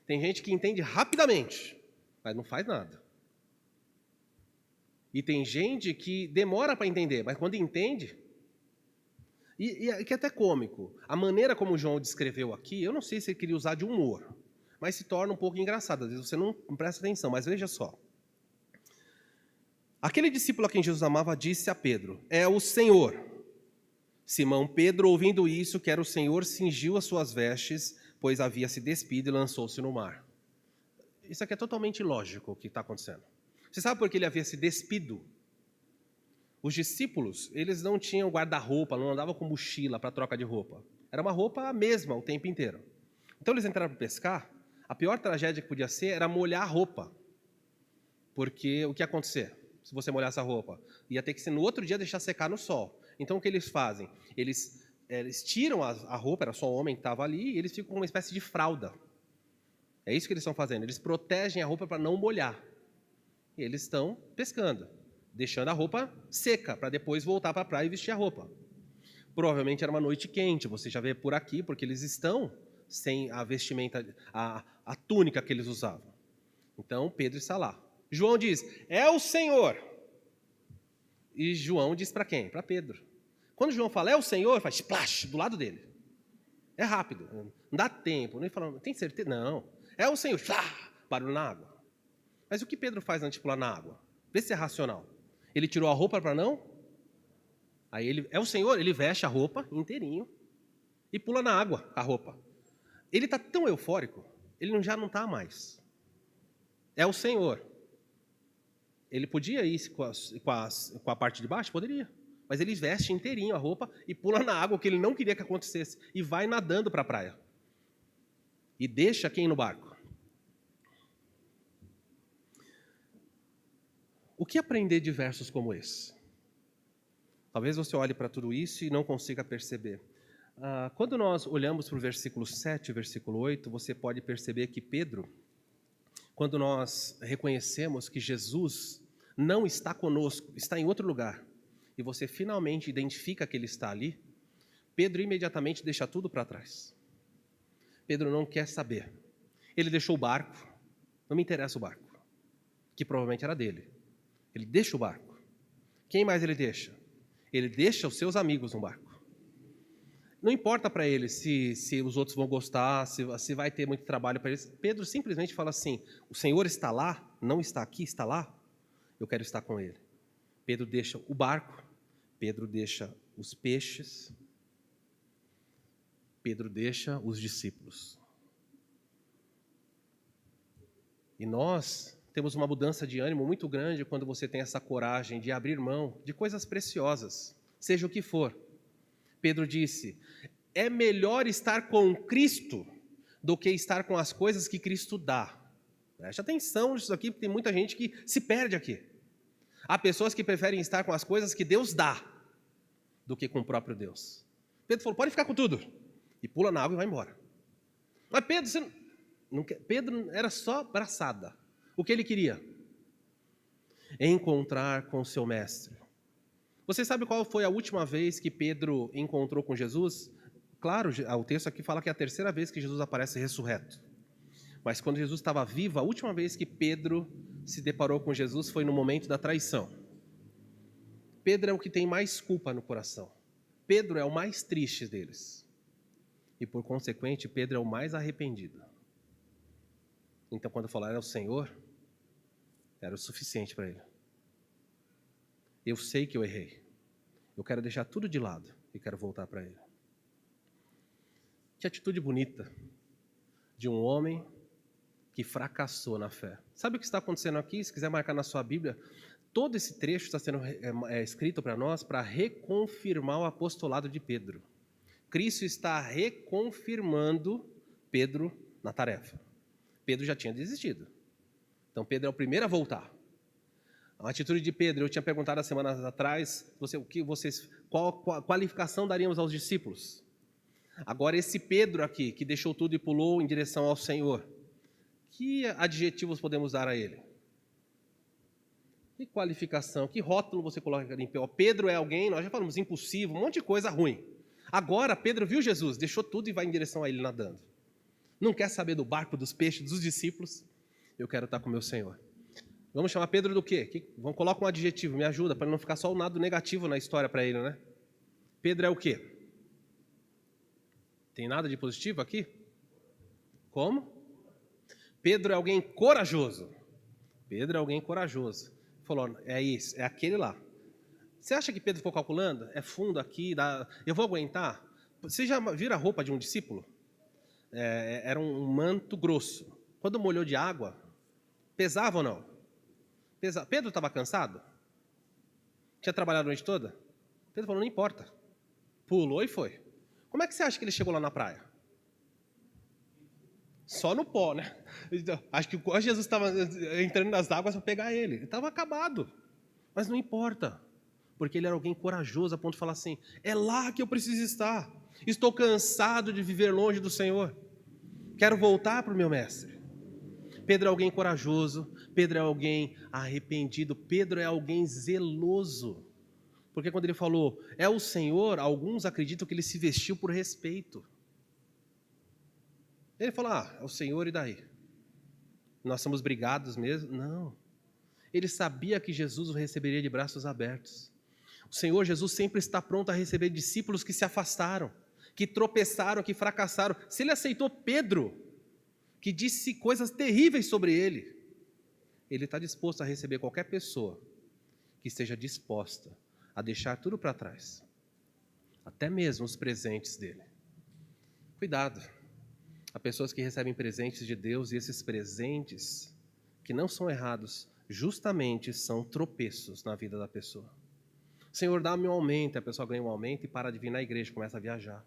Tem gente que entende rapidamente, mas não faz nada. E tem gente que demora para entender, mas quando entende... E que é até cômico. A maneira como o João descreveu aqui, eu não sei se ele queria usar de humor, mas se torna um pouco engraçado. Às vezes você não presta atenção, mas veja só. Aquele discípulo a quem Jesus amava disse a Pedro, é o Senhor. Simão Pedro, ouvindo isso, que era o Senhor, cingiu as suas vestes, pois havia se despido e lançou-se no mar. Isso aqui é totalmente ilógico o que está acontecendo. Você sabe por que ele havia se despido? Os discípulos, eles não tinham guarda-roupa, não andavam com mochila para troca de roupa. Era uma roupa a mesma o tempo inteiro. Então eles entraram para pescar, a pior tragédia que podia ser era molhar a roupa. Porque o que ia acontecer se você molhasse a roupa? Ia ter que ser no outro dia deixar secar no sol. Então o que eles fazem? Eles tiram a roupa, era só o homem que estava ali, e eles ficam com uma espécie de fralda. É isso que eles estão fazendo, eles protegem a roupa para não molhar. E eles estão pescando, deixando a roupa seca, para depois voltar para a praia e vestir a roupa. Provavelmente era uma noite quente, você já vê por aqui, porque eles estão sem a vestimenta, a túnica que eles usavam. Então Pedro está lá. João diz, é o Senhor. E João diz para quem? Para Pedro. Quando João fala, é o Senhor, faz splash do lado dele. É rápido, não dá tempo. Nem fala, tem certeza? Não. É o Senhor, barulho na água. Mas o que Pedro faz antes de pular na água? Vê se é racional. Ele tirou a roupa para não? Aí ele, é o Senhor, ele veste a roupa inteirinho e pula na água a roupa. Ele está tão eufórico, ele já não está mais. É o Senhor. Ele podia ir com a parte de baixo? Poderia. Mas ele veste inteirinho a roupa e pula na água, o que ele não queria que acontecesse. E vai nadando para a praia. E deixa quem no barco? O que aprender de versos como esse? Talvez você olhe para tudo isso e não consiga perceber. Quando nós olhamos para o versículo 7 e versículo 8, você pode perceber que Pedro, quando nós reconhecemos que Jesus não está conosco, está em outro lugar, e você finalmente identifica que ele está ali, Pedro imediatamente deixa tudo para trás. Pedro não quer saber. Ele deixou o barco, não me interessa o barco, que provavelmente era dele. Ele deixa o barco. Quem mais ele deixa? Ele deixa os seus amigos no barco. Não importa para ele se os outros vão gostar, se vai ter muito trabalho para eles. Pedro simplesmente fala assim, o Senhor está lá, não está aqui, está lá, eu quero estar com ele. Pedro deixa o barco, Pedro deixa os peixes, Pedro deixa os discípulos. E nós temos uma mudança de ânimo muito grande quando você tem essa coragem de abrir mão de coisas preciosas, seja o que for. Pedro disse, é melhor estar com Cristo do que estar com as coisas que Cristo dá. Preste atenção nisso aqui, porque tem muita gente que se perde aqui. Há pessoas que preferem estar com as coisas que Deus dá do que com o próprio Deus. Pedro falou, pode ficar com tudo. E pula na água e vai embora. Mas Pedro, Pedro era só braçada. O que ele queria? Encontrar com seu mestre. Você sabe qual foi a última vez que Pedro encontrou com Jesus? Claro, o texto aqui fala que é a terceira vez que Jesus aparece ressurreto. Mas quando Jesus estava vivo, a última vez que Pedro se deparou com Jesus foi no momento da traição. Pedro é o que tem mais culpa no coração. Pedro é o mais triste deles. E, por consequente, Pedro é o mais arrependido. Então, quando falaram ao Senhor, era o suficiente para ele. Eu sei que eu errei. Eu quero deixar tudo de lado e quero voltar para ele. Que atitude bonita de um homem que fracassou na fé. Sabe o que está acontecendo aqui? Se quiser marcar na sua Bíblia, todo esse trecho está sendo escrito para nós para reconfirmar o apostolado de Pedro. Cristo está reconfirmando Pedro na tarefa. Pedro já tinha desistido. Então Pedro é o primeiro a voltar. A atitude de Pedro, eu tinha perguntado há semanas atrás, qual qualificação daríamos aos discípulos? Agora esse Pedro aqui, que deixou tudo e pulou em direção ao Senhor, que adjetivos podemos dar a ele? Que qualificação, que rótulo você coloca em pé? Pedro é alguém, nós já falamos, impulsivo, um monte de coisa ruim. Agora Pedro viu Jesus, deixou tudo e vai em direção a ele nadando. Não quer saber do barco, dos peixes, dos discípulos. Eu quero estar com o meu Senhor. Vamos chamar Pedro do quê? Vamos colocar um adjetivo, me ajuda, para não ficar só o lado negativo na história para ele, né? Pedro é o quê? Tem nada de positivo aqui? Como? Pedro é alguém corajoso. Pedro é alguém corajoso. Falou, é isso, é aquele lá. Você acha que Pedro ficou calculando? É fundo aqui, eu vou aguentar? Você já viram a roupa de um discípulo? Era um manto grosso. Quando molhou de água, pesava ou não? Pedro estava cansado? Tinha trabalhado a noite toda? Pedro falou, não importa. Pulou e foi. Como é que você acha que ele chegou lá na praia? Só no pó, né? Acho que quando Jesus estava entrando nas águas para pegar ele. Ele estava acabado. Mas não importa. Porque ele era alguém corajoso a ponto de falar assim, é lá que eu preciso estar. Estou cansado de viver longe do Senhor. Quero voltar para o meu mestre. Pedro é alguém corajoso. Pedro é alguém arrependido. Pedro é alguém zeloso. Porque quando ele falou, é o Senhor, alguns acreditam que ele se vestiu por respeito. Ele falou, é o Senhor e daí? Nós somos brigados mesmo? Não. Ele sabia que Jesus o receberia de braços abertos. O Senhor Jesus sempre está pronto a receber discípulos que se afastaram, que tropeçaram, que fracassaram. Se ele aceitou Pedro, que disse coisas terríveis sobre ele está disposto a receber qualquer pessoa que esteja disposta a deixar tudo para trás, até mesmo os presentes dele. Cuidado, há pessoas que recebem presentes de Deus e esses presentes, que não são errados, justamente são tropeços na vida da pessoa. Senhor, dá-me um aumento, a pessoa ganha um aumento e para de vir na igreja, começa a viajar.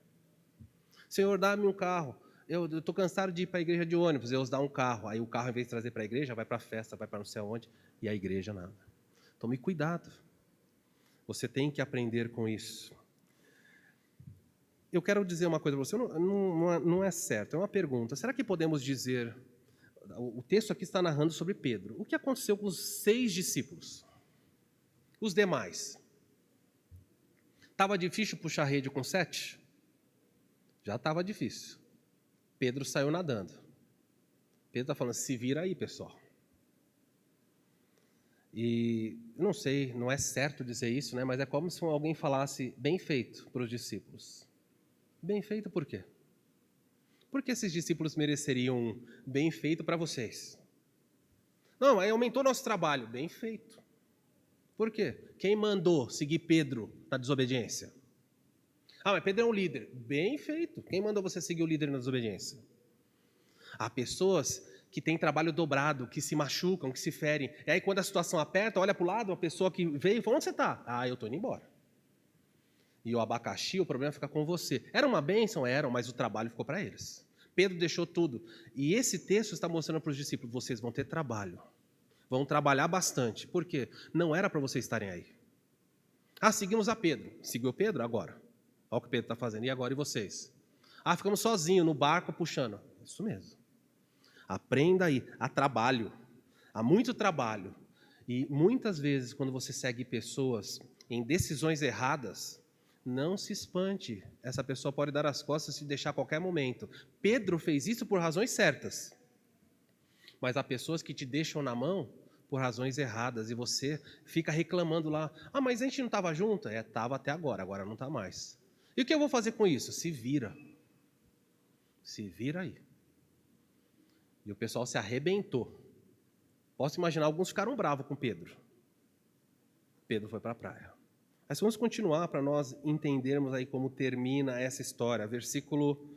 Senhor, dá-me um carro, eu estou cansado de ir para a igreja de ônibus, Deus dá um carro, aí o carro, em vez de trazer para a igreja, vai para a festa, vai para não sei aonde, e a igreja nada. Tome cuidado. Você tem que aprender com isso. Eu quero dizer uma coisa para você, não é certo, é uma pergunta. Será que podemos dizer, o texto aqui está narrando sobre Pedro, o que aconteceu com os 6 discípulos? Os demais? Estava difícil puxar rede com 7? Já estava difícil. Pedro saiu nadando. Pedro está falando, se vira aí, pessoal. E não sei, não é certo dizer isso, né? Mas é como se alguém falasse bem feito para os discípulos. Bem feito por quê? Porque esses discípulos mereceriam bem feito para vocês. Não, aí aumentou nosso trabalho. Bem feito. Por quê? Quem mandou seguir Pedro na desobediência? Mas Pedro é um líder. Bem feito. Quem mandou você seguir o líder na desobediência? Há pessoas que têm trabalho dobrado, que se machucam, que se ferem. E aí, quando a situação aperta, olha para o lado, uma pessoa que veio e fala, onde você está? Eu estou indo embora. E o abacaxi, o problema fica com você. Era uma bênção? Era, mas o trabalho ficou para eles. Pedro deixou tudo. E esse texto está mostrando para os discípulos, vocês vão ter trabalho. Vão trabalhar bastante. Por quê? Não era para vocês estarem aí. Seguimos a Pedro. Seguiu Pedro? Agora. Olha o que Pedro está fazendo. E agora, e vocês? Ficamos sozinhos no barco puxando. Isso mesmo. Aprenda aí, há trabalho, há muito trabalho. E muitas vezes, quando você segue pessoas em decisões erradas, não se espante. Essa pessoa pode dar as costas e te deixar a qualquer momento. Pedro fez isso por razões certas. Mas há pessoas que te deixam na mão por razões erradas. E você fica reclamando lá. Mas a gente não estava junto? Estava até agora não está mais. E o que eu vou fazer com isso? Se vira. Se vira aí. E o pessoal se arrebentou. Posso imaginar, alguns ficaram bravos com Pedro. Pedro foi para a praia. Mas vamos continuar para nós entendermos aí como termina essa história. Versículo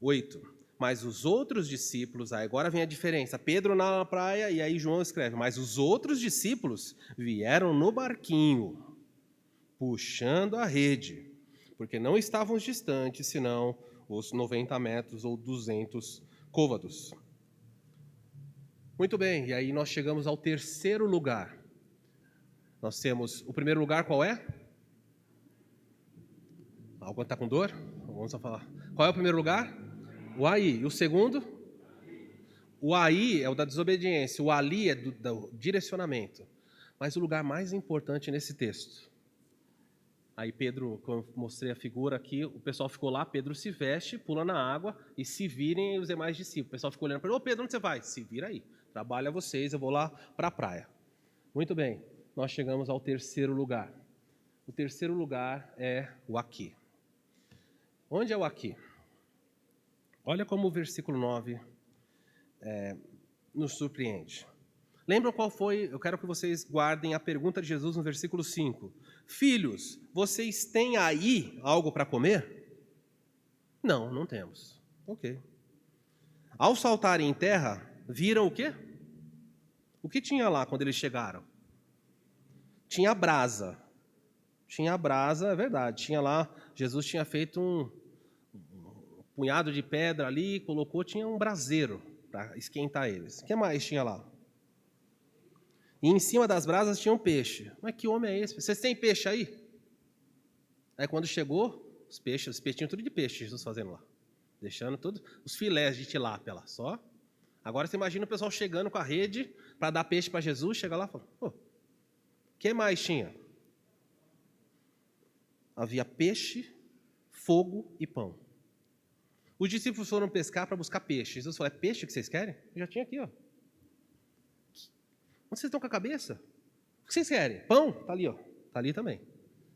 8. Mas os outros discípulos, aí agora vem a diferença. Pedro na praia e aí João escreve. Mas os outros discípulos vieram no barquinho, puxando a rede, porque não estavam distantes, senão os 90 metros ou 200 côvados. Muito bem, e aí nós chegamos ao terceiro lugar. Nós temos o primeiro lugar, qual é? Alguém está com dor? Vamos falar. Qual é o primeiro lugar? O aí. E o segundo? O aí é o da desobediência. O ali é do direcionamento. Mas o lugar mais importante nesse texto. Aí Pedro, como eu mostrei a figura aqui, o pessoal ficou lá, Pedro se veste, pula na água e se virem os demais discípulos. O pessoal ficou olhando para ele, ô Pedro, onde você vai? Se vira aí, trabalha vocês, eu vou lá para a praia. Muito bem, nós chegamos ao terceiro lugar. O terceiro lugar é o aqui. Onde é o aqui? Olha como o versículo 9 nos surpreende. Lembram qual foi? Eu quero que vocês guardem a pergunta de Jesus no versículo 5. Filhos, vocês têm aí algo para comer? Não, não temos. Ok. Ao saltarem em terra, viram o quê? O que tinha lá quando eles chegaram? Tinha brasa. Tinha brasa, é verdade. Tinha lá, Jesus tinha feito um punhado de pedra ali, colocou, tinha um braseiro para esquentar eles. O que mais tinha lá? E em cima das brasas tinha um peixe. Mas que homem é esse? Vocês têm peixe aí? Aí quando chegou, os peixinhos tudo de peixe, Jesus fazendo lá. Deixando tudo, os filés de tilápia lá, só. Agora você imagina o pessoal chegando com a rede para dar peixe para Jesus, chega lá e fala, o que mais tinha? Havia peixe, fogo e pão. Os discípulos foram pescar para buscar peixe. Jesus falou, é peixe que vocês querem? Eu já tinha aqui, ó. Onde vocês estão com a cabeça? O que vocês querem? Pão? Está ali, ó. Está ali também.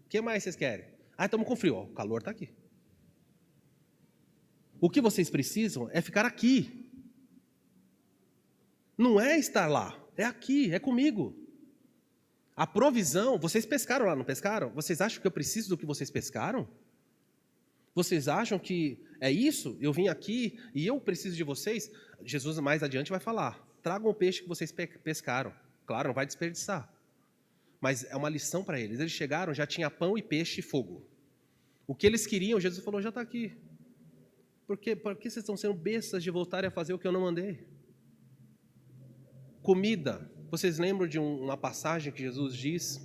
O que mais vocês querem? Ah, estamos com frio. Ó, o calor está aqui. O que vocês precisam é ficar aqui. Não é estar lá. É aqui, é comigo. A provisão, vocês pescaram lá, não pescaram? Vocês acham que eu preciso do que vocês pescaram? Vocês acham que é isso? Eu vim aqui e eu preciso de vocês? Jesus mais adiante vai falar. Tragam o peixe que vocês pescaram. Claro, não vai desperdiçar. Mas é uma lição para eles. Eles chegaram, já tinha pão e peixe e fogo. O que eles queriam, Jesus falou, já está aqui. Por que vocês estão sendo bestas de voltarem a fazer o que eu não mandei? Comida. Vocês lembram de uma passagem que Jesus diz?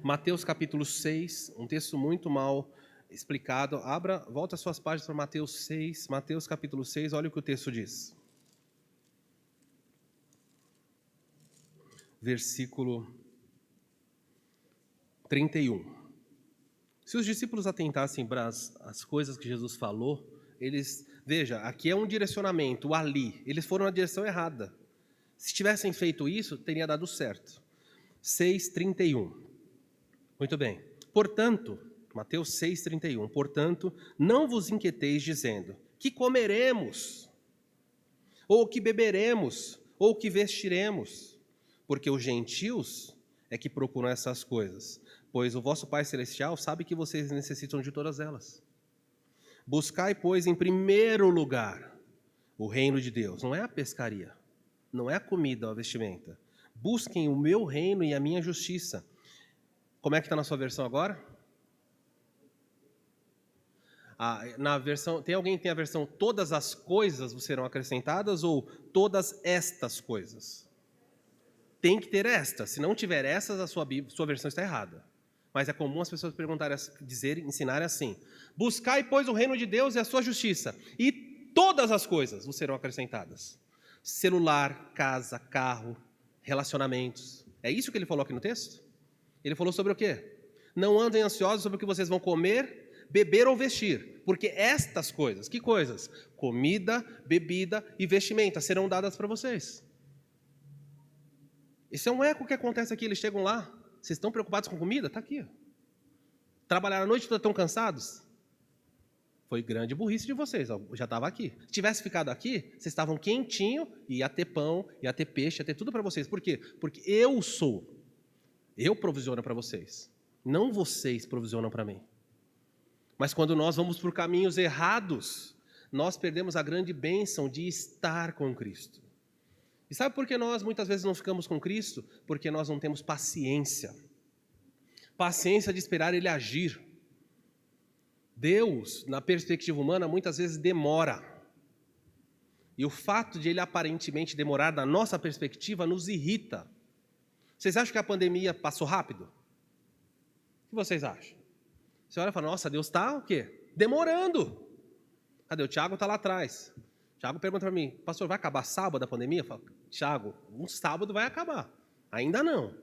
Mateus capítulo 6, um texto muito mal explicado. Volta as suas páginas para Mateus 6. Mateus capítulo 6, olha o que o texto diz. Versículo 31. Se os discípulos atentassem para as coisas que Jesus falou, veja, aqui é um direcionamento, ali, eles foram na direção errada. Se tivessem feito isso, teria dado certo. 6:31. Muito bem. Portanto, Mateus 6:31. Portanto, não vos inquieteis dizendo, que comeremos, ou que beberemos, ou que vestiremos, porque os gentios é que procuram essas coisas, pois o vosso Pai Celestial sabe que vocês necessitam de todas elas. Buscai, pois, em primeiro lugar o reino de Deus. Não é a pescaria, não é a comida ou a vestimenta. Busquem o meu reino e a minha justiça. Como é que está na sua versão agora? Na versão, tem alguém que tem a versão todas as coisas serão acrescentadas ou todas estas coisas? Tem que ter estas. Se não tiver estas, a sua versão está errada. Mas é comum as pessoas perguntarem, ensinarem assim. Buscai, pois, o reino de Deus e a sua justiça, e todas as coisas vos serão acrescentadas. Celular, casa, carro, relacionamentos. É isso que ele falou aqui no texto? Ele falou sobre o quê? Não andem ansiosos sobre o que vocês vão comer, beber ou vestir, porque estas coisas, que coisas? Comida, bebida e vestimenta serão dadas para vocês. Isso é um eco que acontece aqui, eles chegam lá, vocês estão preocupados com comida? Está aqui. Trabalharam a noite toda, tão cansados? Foi grande burrice de vocês, eu já estava aqui. Se tivesse ficado aqui, vocês estavam quentinho, ia ter pão, ia ter peixe, ia ter tudo para vocês. Por quê? Porque eu provisiono para vocês. Não vocês provisionam para mim. Mas quando nós vamos por caminhos errados, nós perdemos a grande bênção de estar com Cristo. E sabe por que nós muitas vezes não ficamos com Cristo? Porque nós não temos paciência. Paciência de esperar Ele agir. Deus, na perspectiva humana, muitas vezes demora. E o fato de Ele aparentemente demorar, da nossa perspectiva, nos irrita. Vocês acham que a pandemia passou rápido? O que vocês acham? Você olha e fala, nossa, Deus está o quê? Demorando. Cadê? O Tiago está lá atrás. O Tiago pergunta para mim, pastor, vai acabar sábado a pandemia? Eu falo, Tiago, um sábado vai acabar. Ainda não.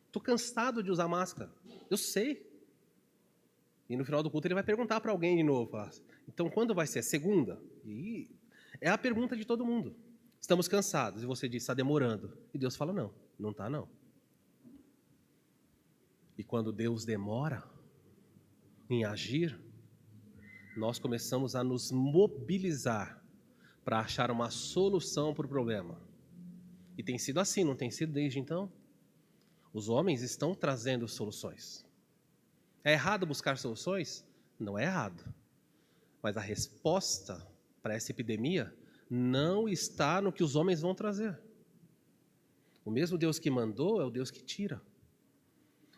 Estou cansado de usar máscara. Eu sei. E no final do culto ele vai perguntar para alguém de novo. Então, quando vai ser? Segunda? E é a pergunta de todo mundo. Estamos cansados. E você diz, está demorando. E Deus fala, não, não está não. E quando Deus demora em agir, nós começamos a nos mobilizar para achar uma solução para o problema. E tem sido assim, não tem sido desde então? Os homens estão trazendo soluções. É errado buscar soluções? Não é errado. Mas a resposta para essa epidemia não está no que os homens vão trazer. O mesmo Deus que mandou é o Deus que tira.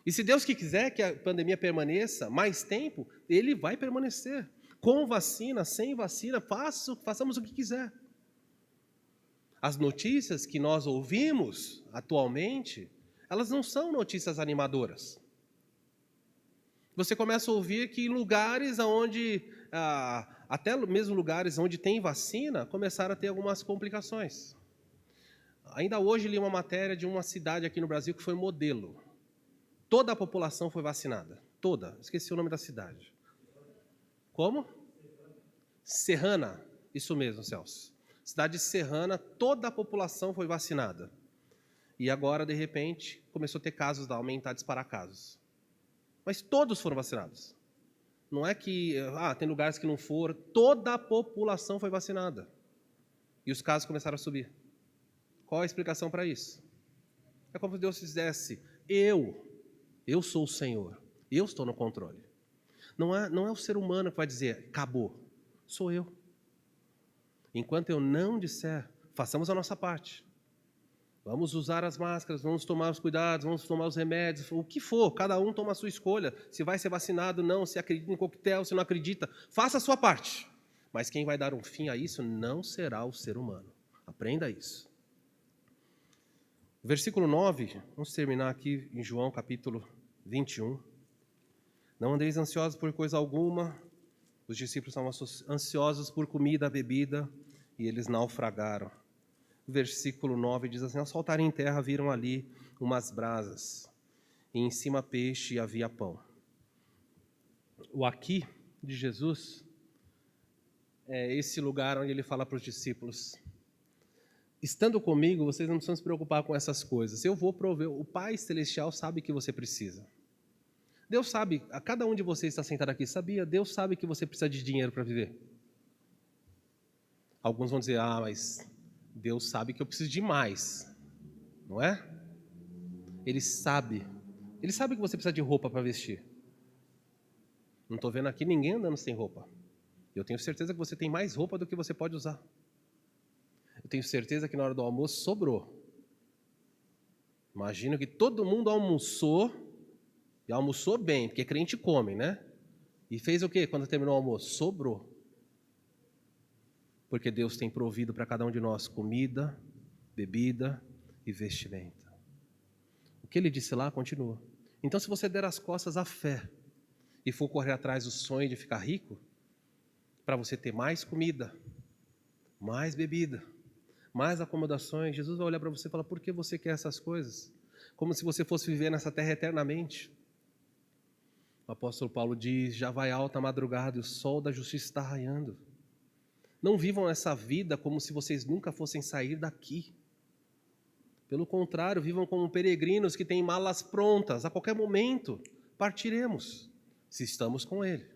E se Deus que quiser que a pandemia permaneça mais tempo, Ele vai permanecer. Com vacina, sem vacina, façamos o que quiser. As notícias que nós ouvimos atualmente, elas não são notícias animadoras. Você começa a ouvir que em lugares onde, até mesmo lugares onde tem vacina, começaram a ter algumas complicações. Ainda hoje li uma matéria de uma cidade aqui no Brasil que foi modelo. Toda a população foi vacinada. Toda. Esqueci o nome da cidade. Como? Serrana. Isso mesmo, Celso. Cidade serrana, toda a população foi vacinada. E agora, de repente, começou a ter casos, aumentar, disparar casos. Mas todos foram vacinados. Não é que, tem lugares que não foram. Toda a população foi vacinada. E os casos começaram a subir. Qual a explicação para isso? É como se Deus dissesse, eu sou o Senhor. Eu estou no controle. Não é o ser humano que vai dizer, acabou. Sou eu. Enquanto eu não disser, façamos a nossa parte. Vamos usar as máscaras, vamos tomar os cuidados, vamos tomar os remédios, o que for, cada um toma a sua escolha, se vai ser vacinado, não, se acredita em coquetel, se não acredita, faça a sua parte. Mas quem vai dar um fim a isso não será o ser humano. Aprenda isso. Versículo 9, vamos terminar aqui em João capítulo 21. Não andeis ansiosos por coisa alguma, os discípulos estavam ansiosos por comida, bebida, e eles naufragaram. Versículo 9 diz assim, ao saltarem em terra, viram ali umas brasas, e em cima peixe e havia pão. O aqui de Jesus é esse lugar onde ele fala para os discípulos, estando comigo, vocês não precisam se preocupar com essas coisas, eu vou prover, o Pai Celestial sabe que você precisa. Deus sabe, a cada um de vocês está sentado aqui, sabia? Deus sabe que você precisa de dinheiro para viver. Alguns vão dizer, mas Deus sabe que eu preciso de mais, não é? Ele sabe que você precisa de roupa para vestir. Não estou vendo aqui ninguém andando sem roupa. Eu tenho certeza que você tem mais roupa do que você pode usar. Eu tenho certeza que na hora do almoço sobrou. Imagino que todo mundo almoçou, e almoçou bem, porque crente come, né? E fez o quê quando terminou o almoço? Sobrou. Porque Deus tem provido para cada um de nós comida, bebida e vestimenta. O que ele disse lá continua. Então, se você der as costas à fé e for correr atrás do sonho de ficar rico, para você ter mais comida, mais bebida, mais acomodações, Jesus vai olhar para você e falar, por que você quer essas coisas? Como se você fosse viver nessa terra eternamente. O apóstolo Paulo diz, já vai alta a madrugada e o sol da justiça está raiando. Não vivam essa vida como se vocês nunca fossem sair daqui. Pelo contrário, vivam como peregrinos que têm malas prontas. A qualquer momento partiremos. se estamos com Ele.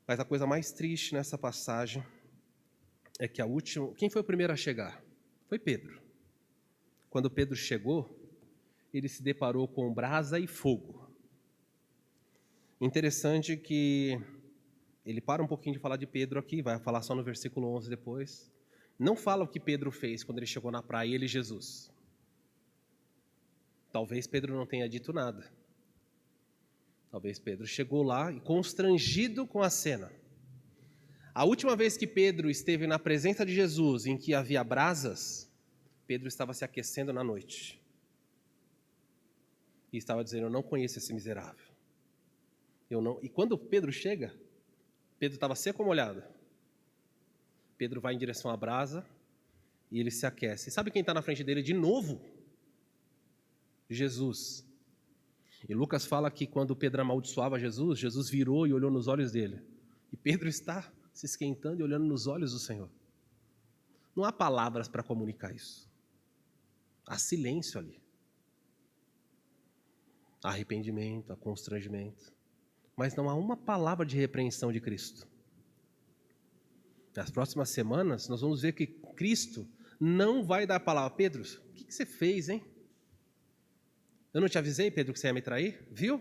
Mas a coisa mais triste nessa passagem é que quem foi o primeiro a chegar? Foi Pedro. Quando Pedro chegou, ele se deparou com brasa e fogo. Interessante que ele para um pouquinho de falar de Pedro aqui, vai falar só no versículo 11 depois. Não fala o que Pedro fez quando ele chegou na praia, ele e Jesus. Talvez Pedro não tenha dito nada. Talvez Pedro chegou lá e constrangido com a cena. A última vez que Pedro esteve na presença de Jesus, em que havia brasas, Pedro estava se aquecendo na noite. E estava dizendo, eu não conheço esse miserável. E quando Pedro chega, Pedro estava seco ou molhado? Pedro vai em direção à brasa e ele se aquece. E sabe quem está na frente dele de novo? Jesus. E Lucas fala que quando Pedro amaldiçoava Jesus, Jesus virou e olhou nos olhos dele. E Pedro está se esquentando e olhando nos olhos do Senhor. Não há palavras para comunicar isso. Há silêncio ali. Há arrependimento, há constrangimento. Mas não há uma palavra de repreensão de Cristo. Nas próximas semanas, nós vamos ver que Cristo não vai dar a palavra. Pedro, o que você fez, hein? Eu não te avisei, Pedro, que você ia me trair? Viu?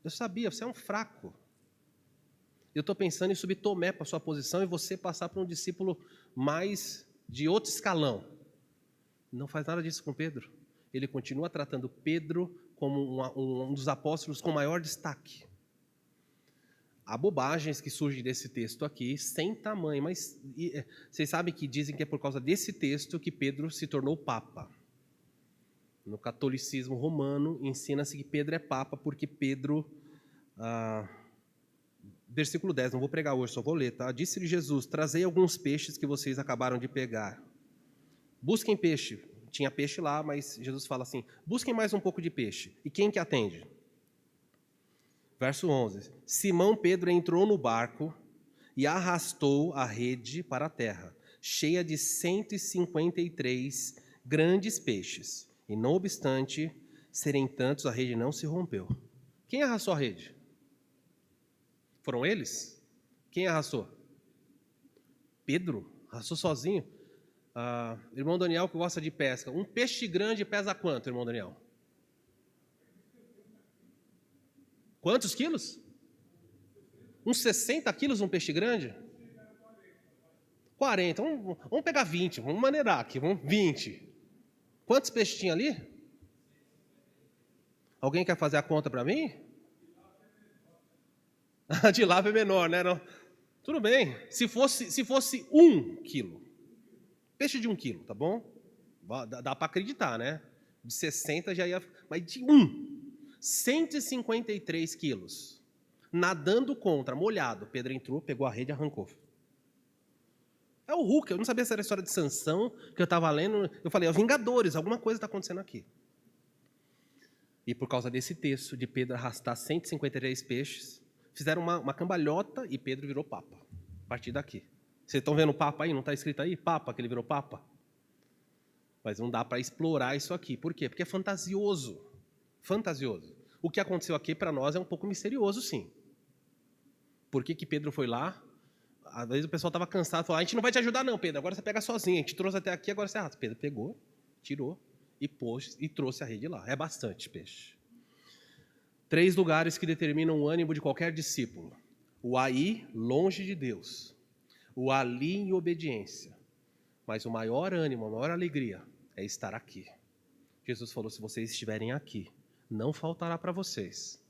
Eu sabia, você é um fraco. Eu estou pensando em subir Tomé para a sua posição e você passar para um discípulo mais de outro escalão. Não faz nada disso com Pedro. Ele continua tratando Pedro como um dos apóstolos com maior destaque. Há bobagens que surgem desse texto aqui, sem tamanho, mas vocês sabem que dizem que é por causa desse texto que Pedro se tornou papa. No catolicismo romano, ensina-se que Pedro é papa porque Pedro, versículo 10, não vou pregar hoje, só vou ler, tá? Disse-lhe Jesus, trazei alguns peixes que vocês acabaram de pegar. Busquem peixe. Tinha peixe lá, mas Jesus fala assim, busquem mais um pouco de peixe. E quem que atende? Verso 11, Simão Pedro entrou no barco e arrastou a rede para a terra, cheia de 153 grandes peixes. E não obstante serem tantos, a rede não se rompeu. Quem arrastou a rede? Foram eles? Quem arrastou? Pedro? Arrastou sozinho? Irmão Daniel que gosta de pesca. Um peixe grande pesa quanto, irmão Daniel? Quantos quilos? Uns 60 quilos um peixe grande? 40. Vamos pegar 20, vamos maneirar aqui, 20. Quantos peixes tinha ali? Alguém quer fazer a conta para mim? A de lava é menor, né? Não. Tudo bem. Se fosse 1 quilo, peixe de 1 quilo, tá bom? Dá para acreditar, né? De 60 já ia... Mas de 153 quilos. Nadando contra, molhado. Pedro entrou, pegou a rede e arrancou. É o Hulk, eu não sabia se era a história de Sansão, que eu estava lendo, eu falei, Vingadores, alguma coisa está acontecendo aqui. E por causa desse texto de Pedro arrastar 153 peixes, fizeram uma cambalhota e Pedro virou papa, a partir daqui. Vocês estão vendo o papa aí? Não está escrito aí? Papa, que ele virou papa? Mas não dá para explorar isso aqui. Por quê? Porque é fantasioso. Fantasioso. O que aconteceu aqui para nós é um pouco misterioso, sim. Por que Pedro foi lá? Às vezes o pessoal estava cansado, falou, a gente não vai te ajudar não, Pedro, agora você pega sozinho, a gente trouxe até aqui, agora você arrasta. Pedro pegou, tirou e pôs e trouxe a rede lá. É bastante peixe. 3 lugares que determinam o ânimo de qualquer discípulo. O aí, longe de Deus. O ali, em obediência. Mas o maior ânimo, a maior alegria é estar aqui. Jesus falou, se vocês estiverem aqui, não faltará para vocês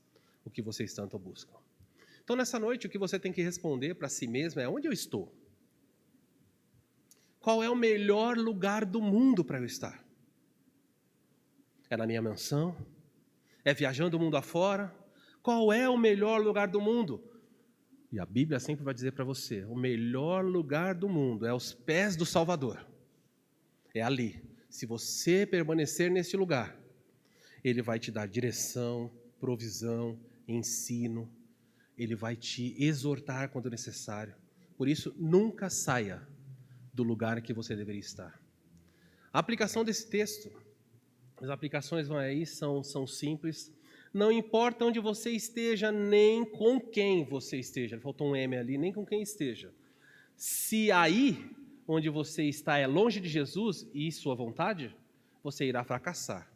o que vocês tanto buscam. Então, nessa noite, o que você tem que responder para si mesmo é, onde eu estou? Qual é o melhor lugar do mundo para eu estar? É na minha mansão? É viajando o mundo afora? Qual é o melhor lugar do mundo? E a Bíblia sempre vai dizer para você, o melhor lugar do mundo é aos pés do Salvador. É ali. Se você permanecer nesse lugar, Ele vai te dar direção, provisão, ensino. Ele vai te exortar quando necessário. Por isso, nunca saia do lugar que você deveria estar. A aplicação desse texto, as aplicações vão aí, são simples. Não importa onde você esteja, nem com quem você esteja. Faltou um M ali, nem com quem esteja. Se aí onde você está é longe de Jesus e sua vontade, você irá fracassar.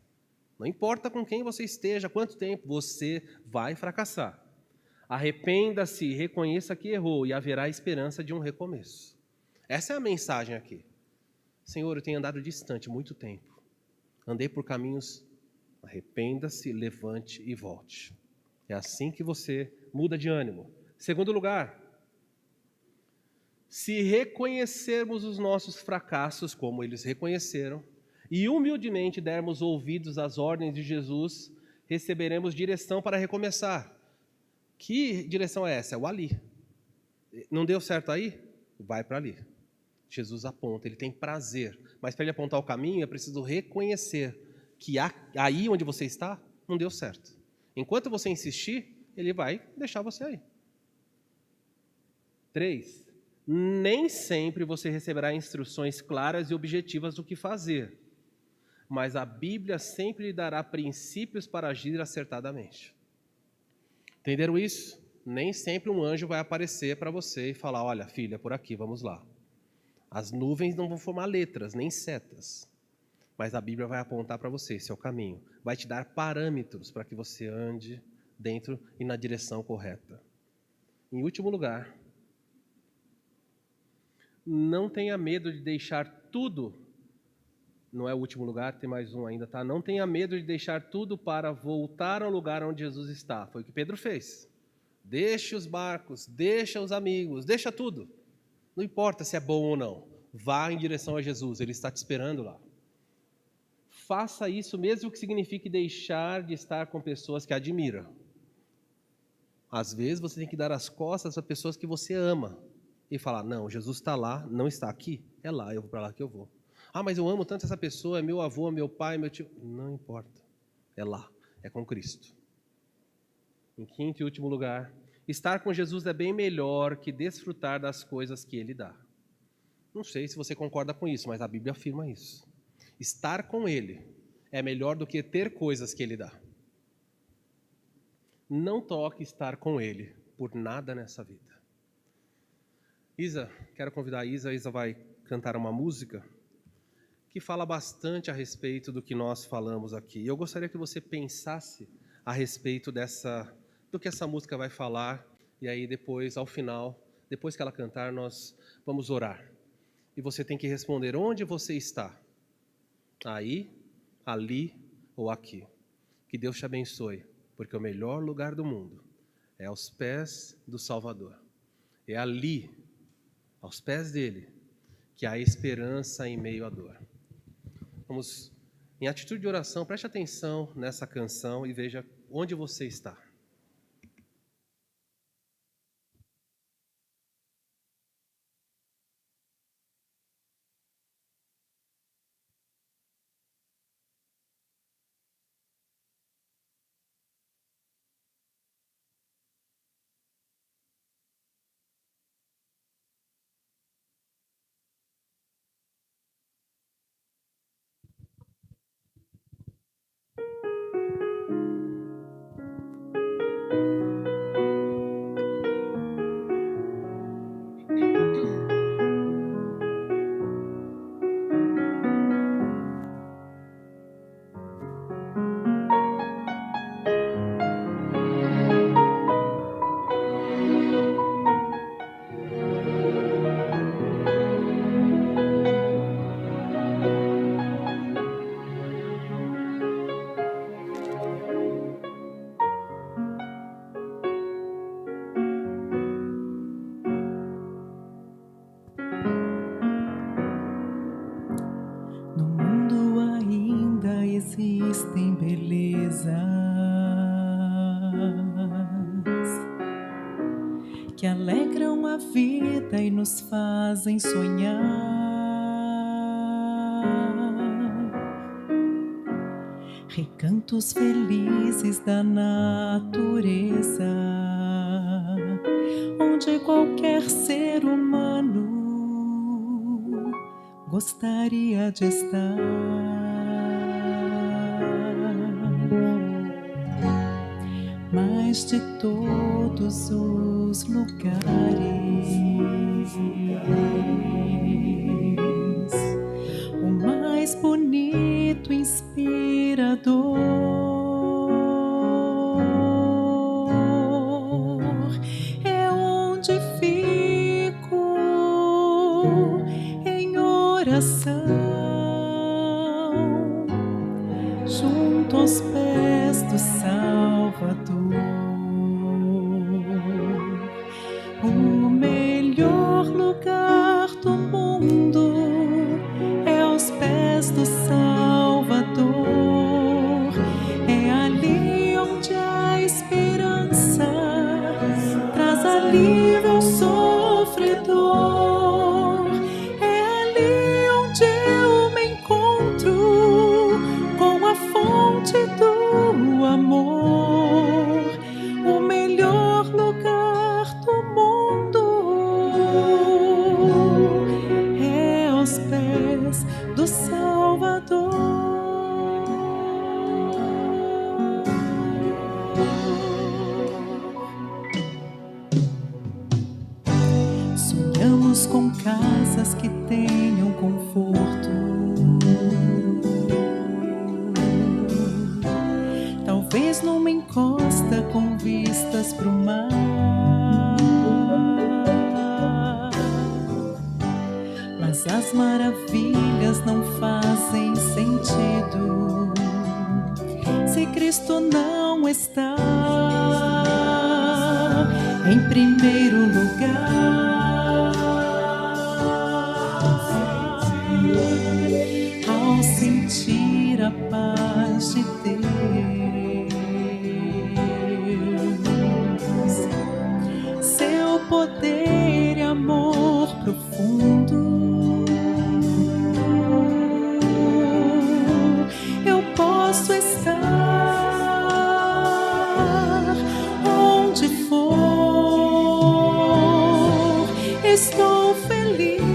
Não importa com quem você esteja, quanto tempo, você vai fracassar. Arrependa-se, reconheça que errou e haverá esperança de um recomeço. Essa é a mensagem aqui. Senhor, eu tenho andado distante muito tempo. Andei por caminhos. Arrependa-se, levante e volte. É assim que você muda de ânimo. Segundo lugar, se reconhecermos os nossos fracassos, como eles reconheceram, e humildemente dermos ouvidos às ordens de Jesus, receberemos direção para recomeçar. Que direção é essa? É o ali. Não deu certo aí? Vai para ali. Jesus aponta, ele tem prazer. Mas para ele apontar o caminho, é preciso reconhecer que aí onde você está, não deu certo. Enquanto você insistir, ele vai deixar você aí. 3. Nem sempre você receberá instruções claras e objetivas do que fazer, mas a Bíblia sempre lhe dará princípios para agir acertadamente. Entenderam isso? Nem sempre um anjo vai aparecer para você e falar, olha, filha, por aqui, vamos lá. As nuvens não vão formar letras, nem setas. Mas a Bíblia vai apontar para você seu caminho. Vai te dar parâmetros para que você ande dentro e na direção correta. Em último lugar, não tenha medo de deixar tudo. Não é o último lugar, tem mais um ainda, tá? Não tenha medo de deixar tudo para voltar ao lugar onde Jesus está. Foi o que Pedro fez. Deixe os barcos, deixa os amigos, deixa tudo. Não importa se é bom ou não. Vá em direção a Jesus, Ele está te esperando lá. Faça isso mesmo que signifique deixar de estar com pessoas que admira. Às vezes você tem que dar as costas a pessoas que você ama. E falar, não, Jesus está lá, não está aqui. É lá, eu vou para lá que eu vou. Ah, mas eu amo tanto essa pessoa, é meu avô, meu pai, meu tio. Não importa. É lá, é com Cristo. Em quinto e último lugar, estar com Jesus é bem melhor que desfrutar das coisas que Ele dá. Não sei se você concorda com isso, mas a Bíblia afirma isso. Estar com Ele é melhor do que ter coisas que Ele dá. Não troque estar com Ele por nada nessa vida. Isa, quero convidar a Isa. A Isa vai cantar uma música que fala bastante a respeito do que nós falamos aqui. Eu gostaria que você pensasse a respeito do que essa música vai falar, e aí depois, ao final, depois que ela cantar, nós vamos orar. E você tem que responder onde você está. Aí, ali ou aqui. Que Deus te abençoe, porque o melhor lugar do mundo é aos pés do Salvador. É ali, aos pés dele, que há esperança em meio à dor. Vamos, em atitude de oração, preste atenção nessa canção e veja onde você está. No mundo ainda existem belezas que alegram a vida e nos fazem sonhar. Recantos felizes da natureza, onde qualquer ser humano gostaria de estar. mais de todos os lugares, o mais bonito, inspirador, é onde fico em oração, junto aos pés do Salvador. O melhor lugar do mundo é aos pés do Salvador. É ali onde a esperança traz alívio ao sofredor. É ali onde eu me encontro com a fonte do amor. O melhor lugar do mundo é aos pés do Salvador. Sonhamos com casas que tenham conforto, talvez numa encosta com vistas pro mar. Mas as maravilhas não fazem sentido se Cristo não está em primeiro lugar. Ao sentir a paz de Deus, seu poder e amor profundo, eu posso estar onde for. Estou feliz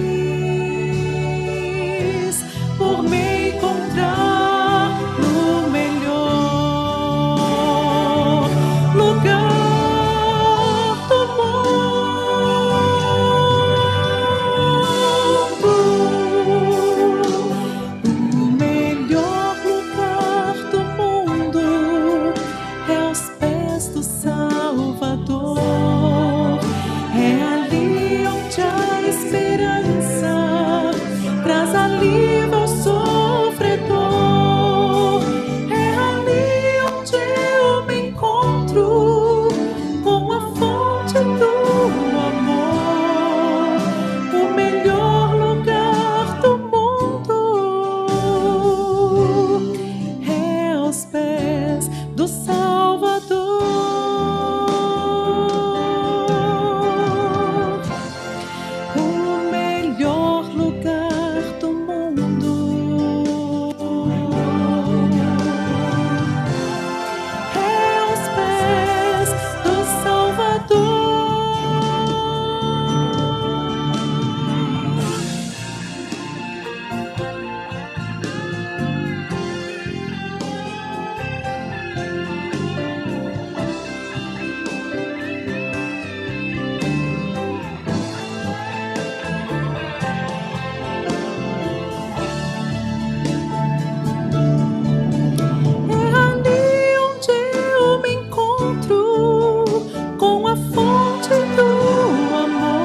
por me encontrar no melhor lugar do mundo. O melhor lugar do mundo é aos pés do Salvador. É ali onde a esperança traz alívio ao sofredor. É ali onde eu me encontro com a fonte do amor. O melhor lugar do mundo é aos pés do Salvador. O melhor lugar do mundo é aos pés do Salvador. É ali onde eu me encontro com a fonte do amor.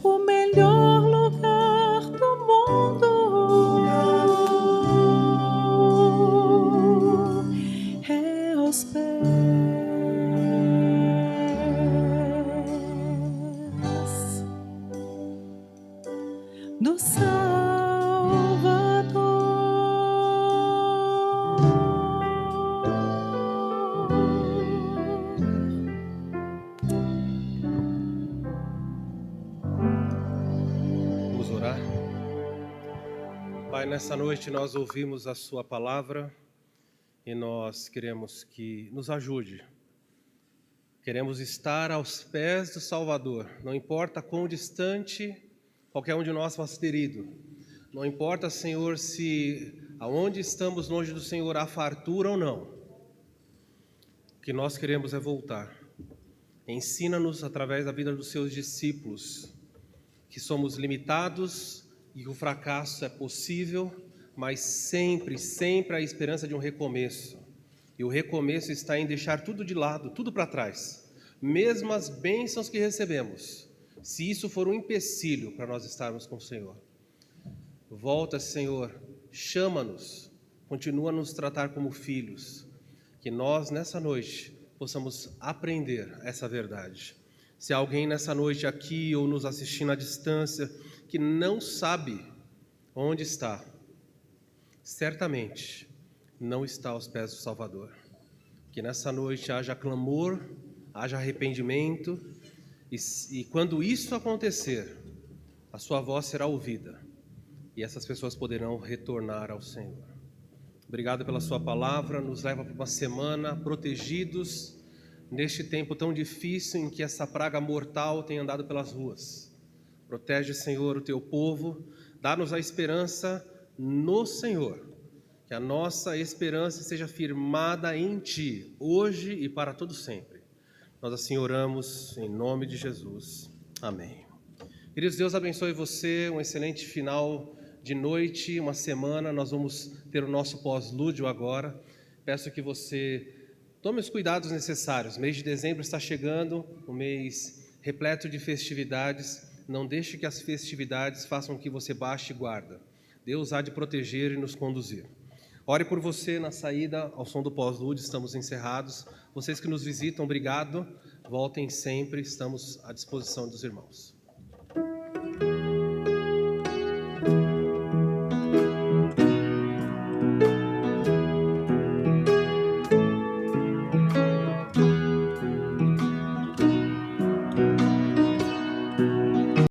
O melhor lugar do mundo é aos pés do Salvador. Vamos orar. Pai, nessa noite nós ouvimos a sua palavra e nós queremos que nos ajude. Queremos estar aos pés do Salvador, não importa quão distante qualquer um de nós possa ter ido. Não importa, Senhor, se aonde estamos longe do Senhor, há fartura ou não, o que nós queremos é voltar. Ensina-nos através da vida dos seus discípulos que somos limitados e que o fracasso é possível, mas sempre, sempre a esperança de um recomeço. E o recomeço está em deixar tudo de lado, tudo para trás. Mesmo as bênçãos que recebemos, se isso for um empecilho para nós estarmos com o Senhor. Volta, Senhor, chama-nos, continua a nos tratar como filhos, que nós nessa noite possamos aprender essa verdade. Se há alguém nessa noite aqui ou nos assistindo à distância que não sabe onde está, certamente não está aos pés do Salvador. Que nessa noite haja clamor, haja arrependimento, e quando isso acontecer, a sua voz será ouvida e essas pessoas poderão retornar ao Senhor. Obrigado pela sua palavra, nos leva para uma semana protegidos neste tempo tão difícil em que essa praga mortal tem andado pelas ruas. Protege, Senhor, o teu povo, dá-nos a esperança no Senhor, que a nossa esperança seja firmada em Ti, hoje e para todo sempre. Nós assim oramos em nome de Jesus. Amém. Queridos, Deus abençoe você, um excelente final de noite, uma semana. Nós vamos ter o nosso pós-lúdio agora. Peço que você tome os cuidados necessários. O mês de dezembro está chegando, um mês repleto de festividades. Não deixe que as festividades façam que você baixe guarda. Deus há de proteger e nos conduzir. Ore por você na saída ao som do pós-lúdio, estamos encerrados. Vocês que nos visitam, obrigado. Voltem sempre, estamos à disposição dos irmãos.